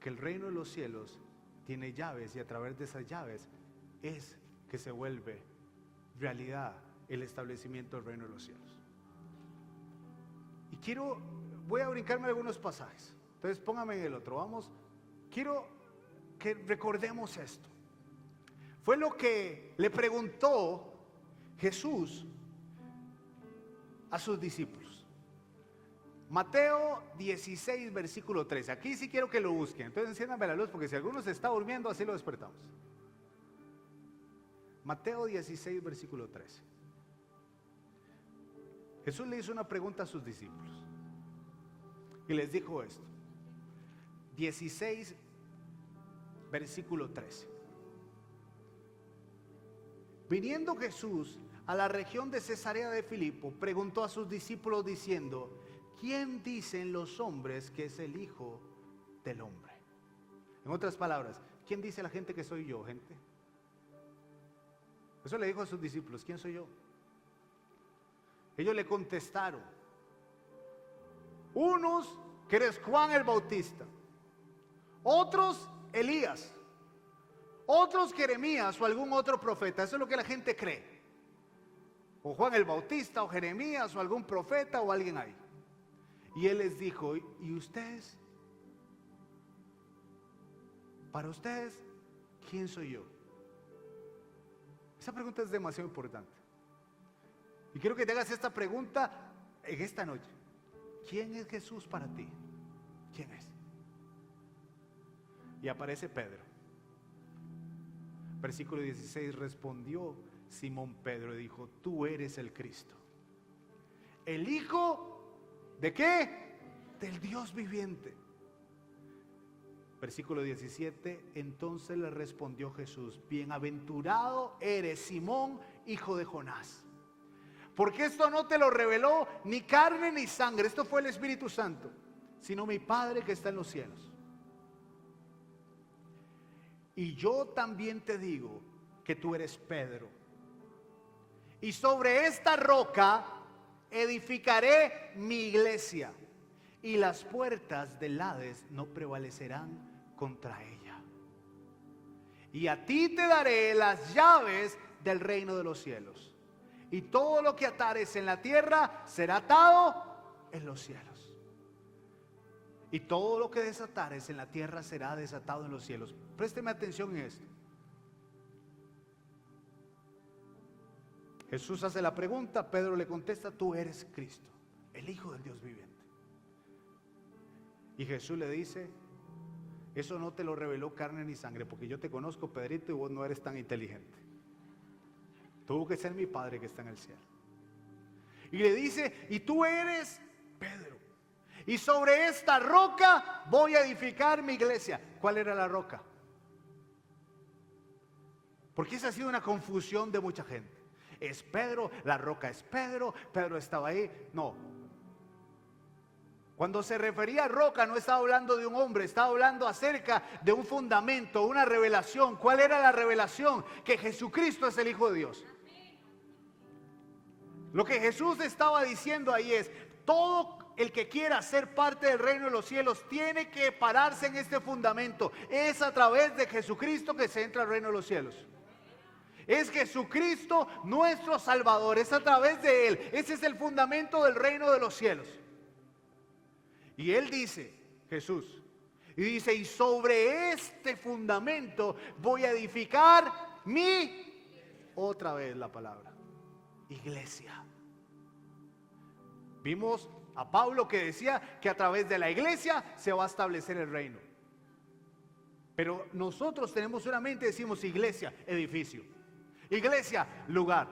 Porque el reino de los cielos tiene llaves y a través de esas llaves es que se vuelve realidad el establecimiento del reino de los cielos. Y voy a brincarme algunos pasajes. Entonces póngame en el otro. Quiero que recordemos esto. Fue lo que le preguntó Jesús a sus discípulos. Mateo 16, versículo 13. Aquí sí quiero que lo busquen. Entonces enciéndame la luz, porque si alguno se está durmiendo, así lo despertamos. Mateo 16, versículo 13. Jesús le hizo una pregunta a sus discípulos y les dijo esto. 16, versículo 13. Viniendo Jesús a la región de Cesarea de Filipo, preguntó a sus discípulos diciendo: ¿quién dicen los hombres que es el Hijo del Hombre? En otras palabras, ¿quién dice la gente que soy yo, gente? Eso le dijo a sus discípulos: ¿quién soy yo? Ellos le contestaron: unos que eres Juan el Bautista, otros Elías, otros Jeremías o algún otro profeta. Eso es lo que la gente cree. O Juan el Bautista, o Jeremías, o algún profeta, o alguien ahí. Y él les dijo: ¿y ustedes? Para ustedes, ¿quién soy yo? Esa pregunta es demasiado importante. Y quiero que te hagas esta pregunta en esta noche. ¿Quién es Jesús para ti? ¿Quién es? Y aparece Pedro. Versículo 16, respondió Simón Pedro y dijo: tú eres el Cristo, el Hijo ¿de qué? Del Dios viviente. Versículo 17, entonces le respondió Jesús: bienaventurado eres, Simón, hijo de Jonás, porque esto no te lo reveló ni carne ni sangre, esto fue el Espíritu Santo, sino mi Padre que está en los cielos. Y yo también te digo que tú eres Pedro, y sobre esta roca edificaré mi iglesia, y las puertas del Hades no prevalecerán contra ella. Y a ti te daré las llaves del reino de los cielos, y todo lo que atares en la tierra será atado en los cielos, y todo lo que desatares en la tierra será desatado en los cielos. Présteme atención en esto. Jesús hace la pregunta, Pedro le contesta: tú eres Cristo, el Hijo del Dios viviente. Y Jesús le dice: eso no te lo reveló carne ni sangre, porque yo te conozco, Pedrito, y vos no eres tan inteligente. Tuvo que ser mi Padre que está en el cielo. Y le dice: y tú eres Pedro, y sobre esta roca voy a edificar mi iglesia. ¿Cuál era la roca? Porque esa ha sido una confusión de mucha gente. Es Pedro, la roca es Pedro, Pedro estaba ahí. No. Cuando se refería a roca no estaba hablando de un hombre, estaba hablando acerca de un fundamento, una revelación. ¿Cuál era la revelación? Que Jesucristo es el Hijo de Dios. Lo que Jesús estaba diciendo ahí es: todo el que quiera ser parte del reino de los cielos tiene que pararse en este fundamento. Es a través de Jesucristo que se entra al reino de los cielos. Es Jesucristo nuestro Salvador, es a través de Él. Ese es el fundamento del reino de los cielos. Y Él dice, Jesús, y dice: y sobre este fundamento voy a edificar otra vez la palabra, iglesia. Vimos a Pablo que decía que a través de la iglesia se va a establecer el reino. Pero nosotros tenemos una mente, decimos iglesia, edificio, iglesia, lugar.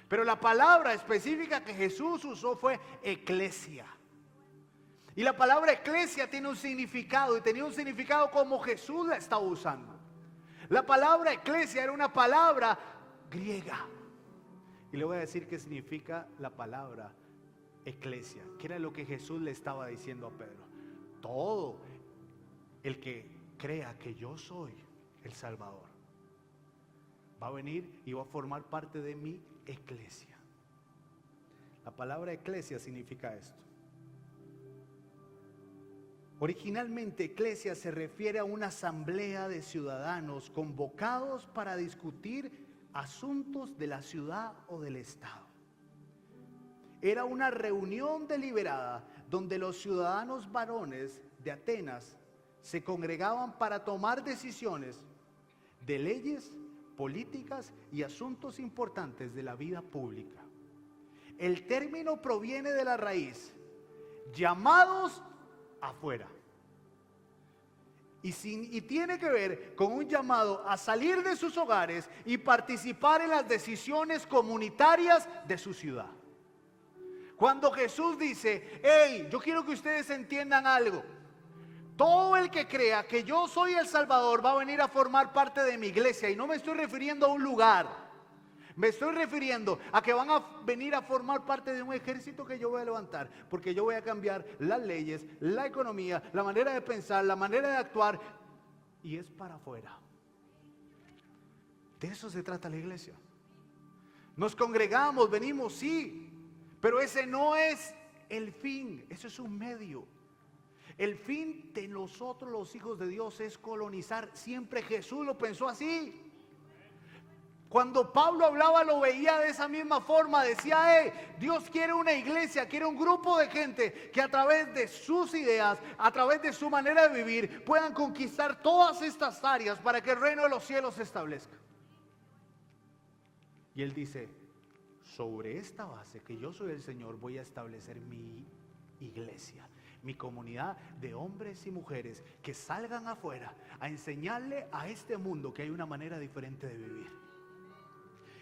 Pero la palabra específica que Jesús usó fue eclesia. Y la palabra eclesia tiene un significado, y tenía un significado como Jesús la estaba usando. La palabra eclesia era una palabra griega. Y le voy a decir qué significa la palabra eclesia, que era lo que Jesús le estaba diciendo a Pedro: todo el que crea que yo soy el Salvador va a venir y va a formar parte de mi eclesia. La palabra eclesia significa esto: Originalmente, eclesia se refiere a una asamblea de ciudadanos convocados para discutir asuntos de la ciudad o del estado. Era una reunión deliberada donde los ciudadanos varones de Atenas se congregaban para tomar decisiones de leyes, políticas y asuntos importantes de la vida pública. El término proviene de la raíz llamados afuera y tiene que ver con un llamado a salir de sus hogares y participar en las decisiones comunitarias de su ciudad. Cuando Jesús dice: hey, yo quiero que ustedes entiendan algo, todo el que crea que yo soy el Salvador va a venir a formar parte de mi iglesia, y no me estoy refiriendo a un lugar. Me estoy refiriendo a que van a venir a formar parte de un ejército que yo voy a levantar, porque yo voy a cambiar las leyes, la economía, la manera de pensar, la manera de actuar, y es para afuera. De eso se trata la iglesia. Nos congregamos, venimos, sí, pero ese no es el fin, eso es un medio. El fin de nosotros los hijos de Dios es colonizar. Siempre Jesús lo pensó así. Cuando Pablo hablaba lo veía de esa misma forma. Decía: Dios quiere una iglesia, quiere un grupo de gente que a través de sus ideas, a través de su manera de vivir, puedan conquistar todas estas áreas para que el reino de los cielos se establezca. Y él dice: sobre esta base que yo soy el Señor, voy a establecer mi iglesia, mi comunidad de hombres y mujeres que salgan afuera a enseñarle a este mundo que hay una manera diferente de vivir.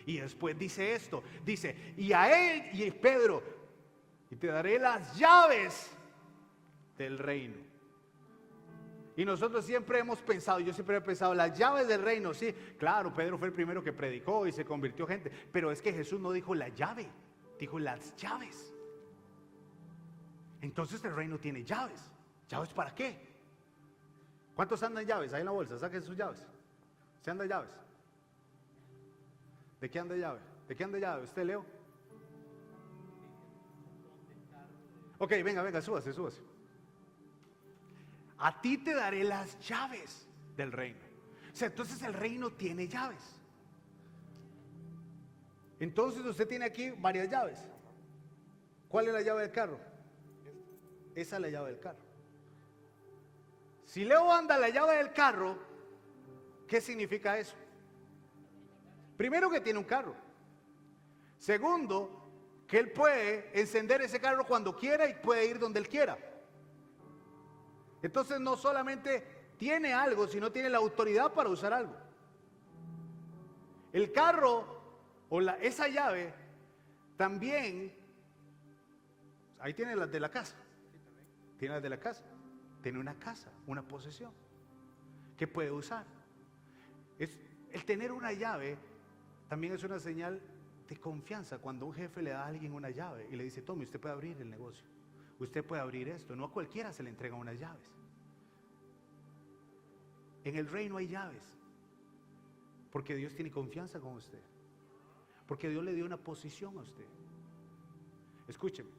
Y después dice esto, dice: y a él, y Pedro, y te daré las llaves del reino. Y nosotros siempre hemos pensado, yo siempre he pensado, las llaves del reino, sí, claro, Pedro fue el primero que predicó y se convirtió gente, pero es que Jesús no dijo la llave, dijo las llaves. Entonces el reino tiene llaves. ¿Llaves para qué? ¿Cuántos andan llaves ahí en la bolsa? Saquen sus llaves. ¿Se anda llaves? ¿De qué anda llave? ¿De qué anda llave? ¿Usted, Leo? Ok, venga, súbase. A ti te daré las llaves del reino. O sea, entonces el reino tiene llaves. Entonces usted tiene aquí varias llaves. ¿Cuál es la llave del carro? Esa es la llave del carro. Si Leo anda la llave del carro, ¿qué significa eso? Primero, que tiene un carro. Segundo, que él puede encender ese carro cuando quiera y puede ir donde él quiera. Entonces no solamente tiene algo, sino tiene la autoridad para usar algo. El carro o esa llave también, ahí tiene las de la casa. Tiene las de la casa. Tiene una casa, una posesión que puede usar. El tener una llave también es una señal de confianza. Cuando un jefe le da a alguien una llave y le dice: tome, usted puede abrir el negocio, usted puede abrir esto. No a cualquiera se le entregan unas llaves. En el reino hay llaves, porque Dios tiene confianza con usted, porque Dios le dio una posición a usted. Escúcheme,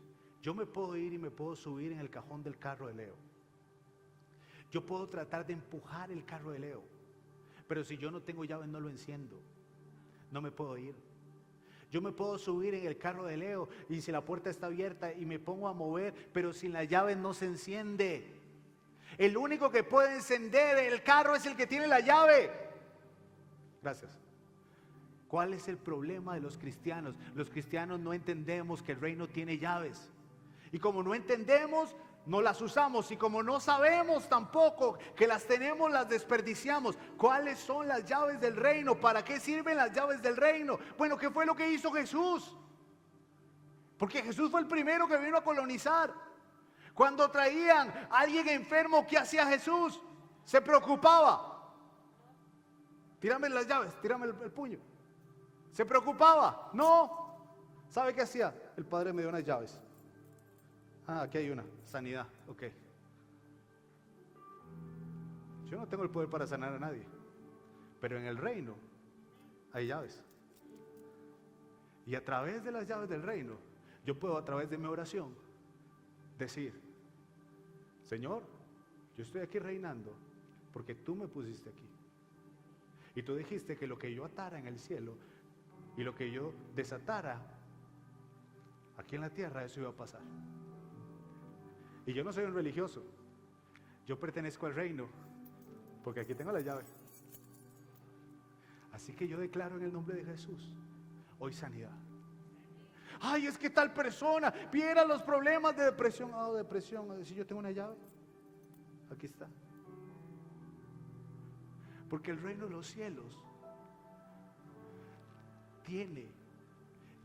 yo me puedo ir y me puedo subir en el cajón del carro de Leo. Yo puedo tratar de empujar el carro de Leo, pero si yo no tengo llaves no lo enciendo. No me puedo ir. Yo me puedo subir en el carro de Leo y si la puerta está abierta y me pongo a mover, pero sin las llaves no se enciende. El único que puede encender el carro es el que tiene la llave. Gracias. ¿Cuál es el problema de los cristianos? Los cristianos no entendemos que el reino tiene llaves. Y como no entendemos, no las usamos, y como no sabemos tampoco que las tenemos, las desperdiciamos. ¿Cuáles son las llaves del reino? ¿Para qué sirven las llaves del reino? Bueno, ¿qué fue lo que hizo Jesús? Porque Jesús fue el primero que vino a colonizar. Cuando traían a alguien enfermo, ¿qué hacía Jesús? Se preocupaba. Tírame las llaves, tírame el puño. ¿Se preocupaba? No. ¿Sabe qué hacía? El Padre me dio unas llaves. Aquí hay una, sanidad, ok. Yo no tengo el poder para sanar a nadie, pero en el reino hay llaves. Y a través de las llaves del reino, yo puedo a través de mi oración decir: Señor, Yo estoy aquí reinando porque tú me pusiste aquí. Y tú dijiste que lo que yo atara en el cielo y lo que yo desatara aquí en la tierra, eso iba a pasar. Y yo no soy un religioso. Yo pertenezco al reino porque aquí tengo la llave. Así que yo declaro en el nombre de Jesús hoy sanidad. Ay, es que tal persona viera los problemas de depresión. Depresión. Si yo tengo una llave, aquí está. Porque el reino de los cielos tiene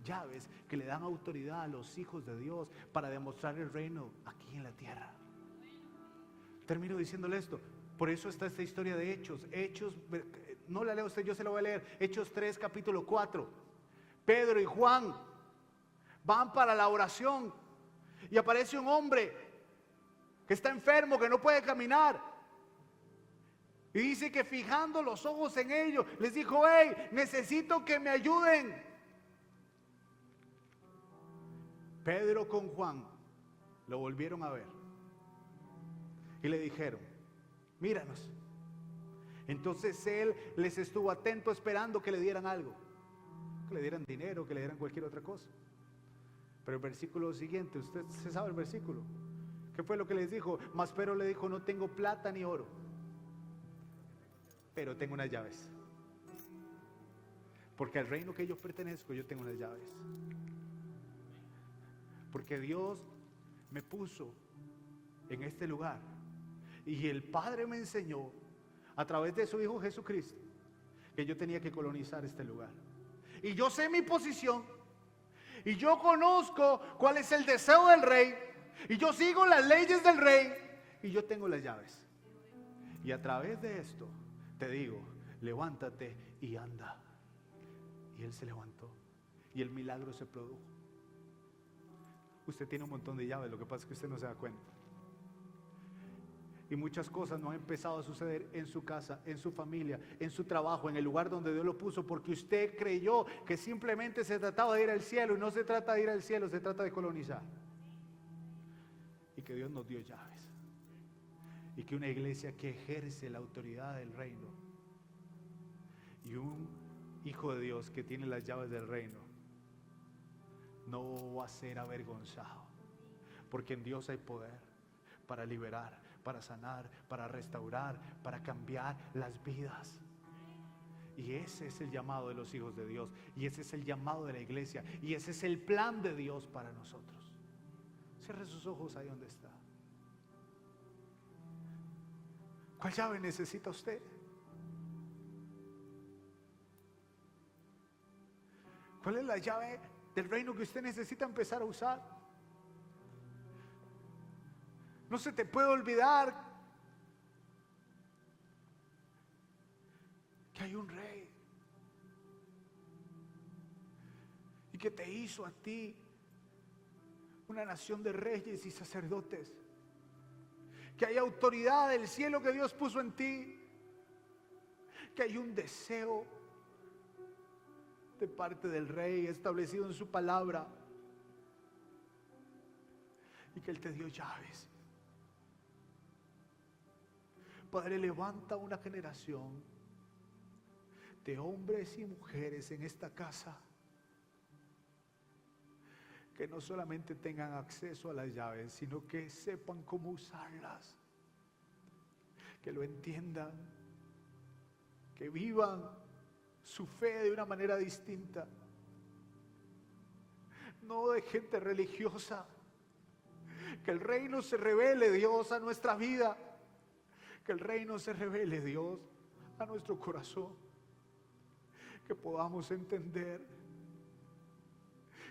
llaves que le dan autoridad a los hijos de Dios para demostrar el reino aquí en la tierra. Termino diciéndole esto. Por eso está esta historia de Hechos. Hechos, no la leo usted, yo se la voy a leer. Hechos 3, capítulo 4. Pedro y Juan van para la oración y aparece un hombre que está enfermo, que no puede caminar. Y dice que fijando los ojos en ellos, les dijo: hey, necesito que me ayuden. Pedro con Juan lo volvieron a ver y le dijeron: míranos. Entonces él les estuvo atento esperando que le dieran algo, que le dieran dinero, que le dieran cualquier otra cosa. Pero el versículo siguiente, usted se sabe el versículo. ¿Qué fue lo que les dijo? Mas Pedro le dijo: no tengo plata ni oro, pero tengo unas llaves. Porque al reino que yo pertenezco, yo tengo unas llaves. Porque Dios me puso en este lugar. Y el Padre me enseñó a través de su Hijo Jesucristo que yo tenía que colonizar este lugar. Y yo sé mi posición. Y yo conozco cuál es el deseo del rey. Y yo sigo las leyes del rey. Y yo tengo las llaves. Y a través de esto te digo: levántate y anda. Y él se levantó. Y el milagro se produjo. Usted tiene un montón de llaves. Lo que pasa es que usted no se da cuenta. Y muchas cosas no han empezado a suceder en su casa, en su familia, en su trabajo, en el lugar donde Dios lo puso, porque usted creyó que simplemente se trataba de ir al cielo. Y no se trata de ir al cielo, se trata de colonizar. Y que Dios nos dio llaves. Y que una iglesia que ejerce la autoridad del reino y un hijo de Dios que tiene las llaves del reino no va a ser avergonzado. Porque en Dios hay poder para liberar, para sanar, para restaurar, para cambiar las vidas. Y ese es el llamado de los hijos de Dios. Y ese es el llamado de la iglesia. Y ese es el plan de Dios para nosotros. Cierre sus ojos ahí donde está. ¿Cuál llave necesita usted? ¿Cuál es la llave del reino que usted necesita empezar a usar? No se te puede olvidar que hay un rey y que te hizo a ti una nación de reyes y sacerdotes, que hay autoridad del cielo que Dios puso en ti, que hay un deseo de parte del rey establecido en su palabra y que Él te dio llaves. Padre, levanta una generación de hombres y mujeres en esta casa que no solamente tengan acceso a las llaves, sino que sepan cómo usarlas, que lo entiendan, que vivan su fe de una manera distinta, no de gente religiosa. Que el reino se revele, Dios, a nuestra vida. Que el reino se revele, Dios, a nuestro corazón. Que podamos entender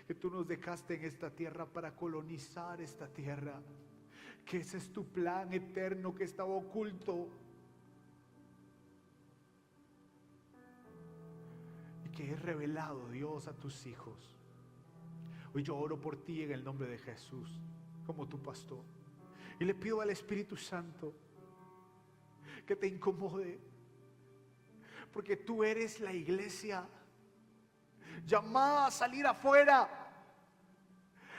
que tú nos dejaste en esta tierra para colonizar esta tierra. Que ese es tu plan eterno que estaba oculto. Y que es revelado, Dios, a tus hijos. Hoy yo oro por ti en el nombre de Jesús, como tu pastor. Y le pido al Espíritu Santo que te incomode, porque tú eres la iglesia llamada a salir afuera,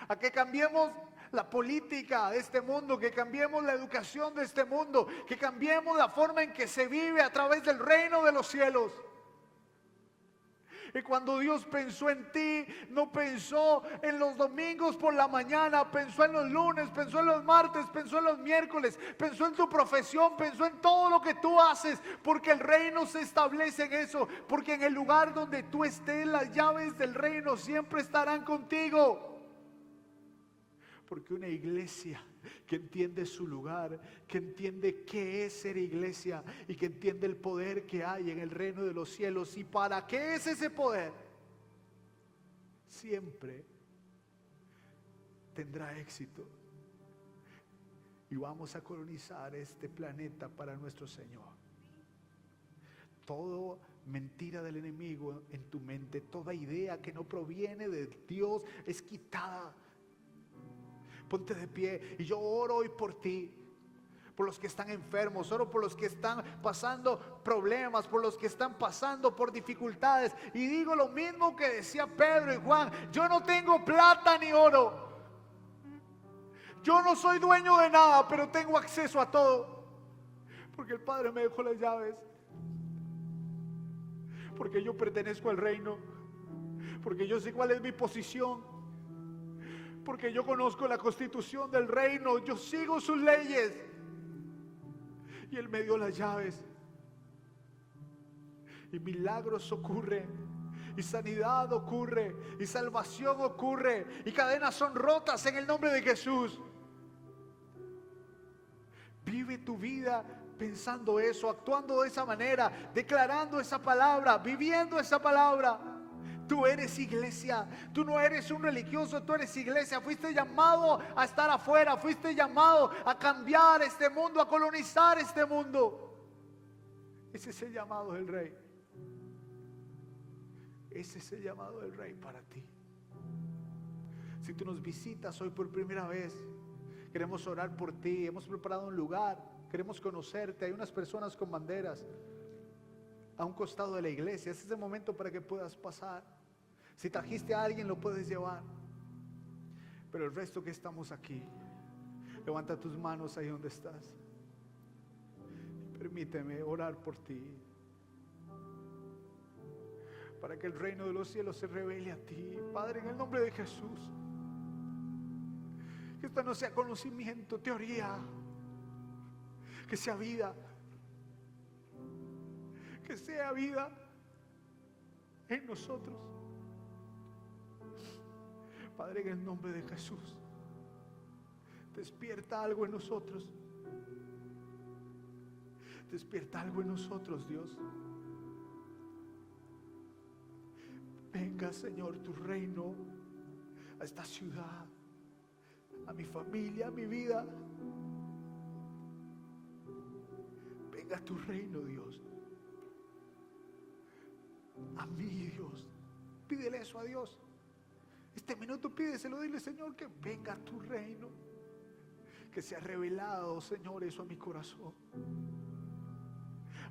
a que cambiemos la política de este mundo, que cambiemos la educación de este mundo, que cambiemos la forma en que se vive a través del reino de los cielos. Y cuando Dios pensó en ti, no pensó en los domingos por la mañana, pensó en los lunes, pensó en los martes, pensó en los miércoles, pensó en tu profesión, pensó en todo lo que tú haces, porque el reino se establece en eso, porque en el lugar donde tú estés, las llaves del reino siempre estarán contigo. Porque una iglesia que entiende su lugar, que entiende qué es ser iglesia y que entiende el poder que hay en el reino de los cielos y para qué es ese poder, siempre tendrá éxito. Y vamos a colonizar este planeta para nuestro Señor. Toda mentira del enemigo en tu mente, toda idea que no proviene de Dios es quitada. Ponte de pie y yo oro hoy por ti, por los que están enfermos, oro por los que están pasando problemas, por los que están pasando por dificultades. Y digo lo mismo que decía Pedro y Juan: yo no tengo plata ni oro, yo no soy dueño de nada, pero tengo acceso a todo, porque el Padre me dejó las llaves, porque yo pertenezco al reino, porque yo sé cuál es mi posición, porque yo conozco la constitución del reino, yo sigo sus leyes. Y Él me dio las llaves. Y milagros ocurren, y sanidad ocurre, y salvación ocurre, y cadenas son rotas en el nombre de Jesús. Vive tu vida pensando eso, actuando de esa manera, declarando esa palabra, viviendo esa palabra. Tú eres iglesia, tú no eres un religioso, tú eres iglesia. Fuiste llamado a estar afuera, fuiste llamado a cambiar este mundo, a colonizar este mundo. Ese es el llamado del Rey. Ese es el llamado del Rey para ti. Si tú nos visitas hoy por primera vez, queremos orar por ti, hemos preparado un lugar, queremos conocerte. Hay unas personas con banderas a un costado de la iglesia. Este es el momento para que puedas pasar. Si trajiste a alguien, lo puedes llevar. Pero el resto que estamos aquí, levanta tus manos ahí donde estás. Permíteme orar por ti, para que el reino de los cielos se revele a ti, Padre, en el nombre de Jesús. Que esto no sea conocimiento, teoría, que sea vida, que sea vida en nosotros. Padre, en el nombre de Jesús, despierta algo en nosotros. Despierta algo en nosotros, Dios. Venga, Señor, tu reino a esta ciudad, a mi familia, a mi vida. Venga tu reino, Dios. A mí, Dios. Pídele eso a Dios. Este minuto pídeselo, dile: Señor, que venga tu reino, que sea revelado, Señor, eso a mi corazón.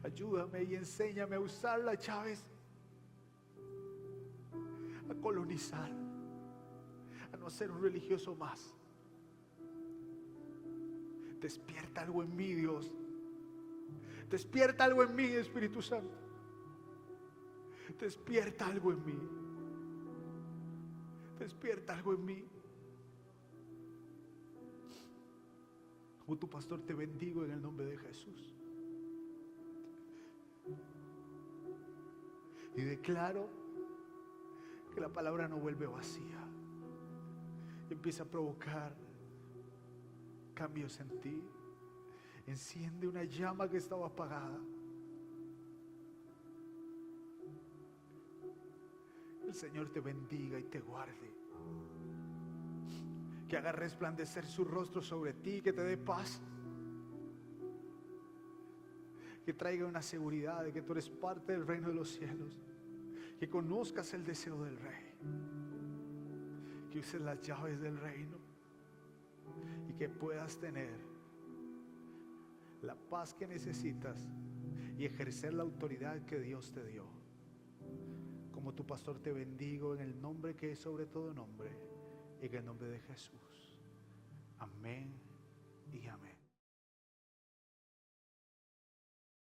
Ayúdame y enséñame a usar las llaves, a colonizar, a no ser un religioso más. Despierta algo en mí, Dios. Despierta algo en mí, Espíritu Santo. Despierta algo en mí. Despierta algo en mí. Como tu pastor te bendigo en el nombre de Jesús. Y declaro que la palabra no vuelve vacía. Empieza a provocar cambios en ti. Enciende una llama que estaba apagada. El Señor te bendiga y te guarde. Que haga resplandecer su rostro sobre ti, que te dé paz. Que traiga una seguridad de que tú eres parte del reino de los cielos. Que conozcas el deseo del Rey. Que uses las llaves del reino. Y que puedas tener la paz que necesitas y ejercer la autoridad que Dios te dio. Como tu pastor te bendigo en el nombre que es sobre todo nombre, en el nombre de Jesús. Amén y amén.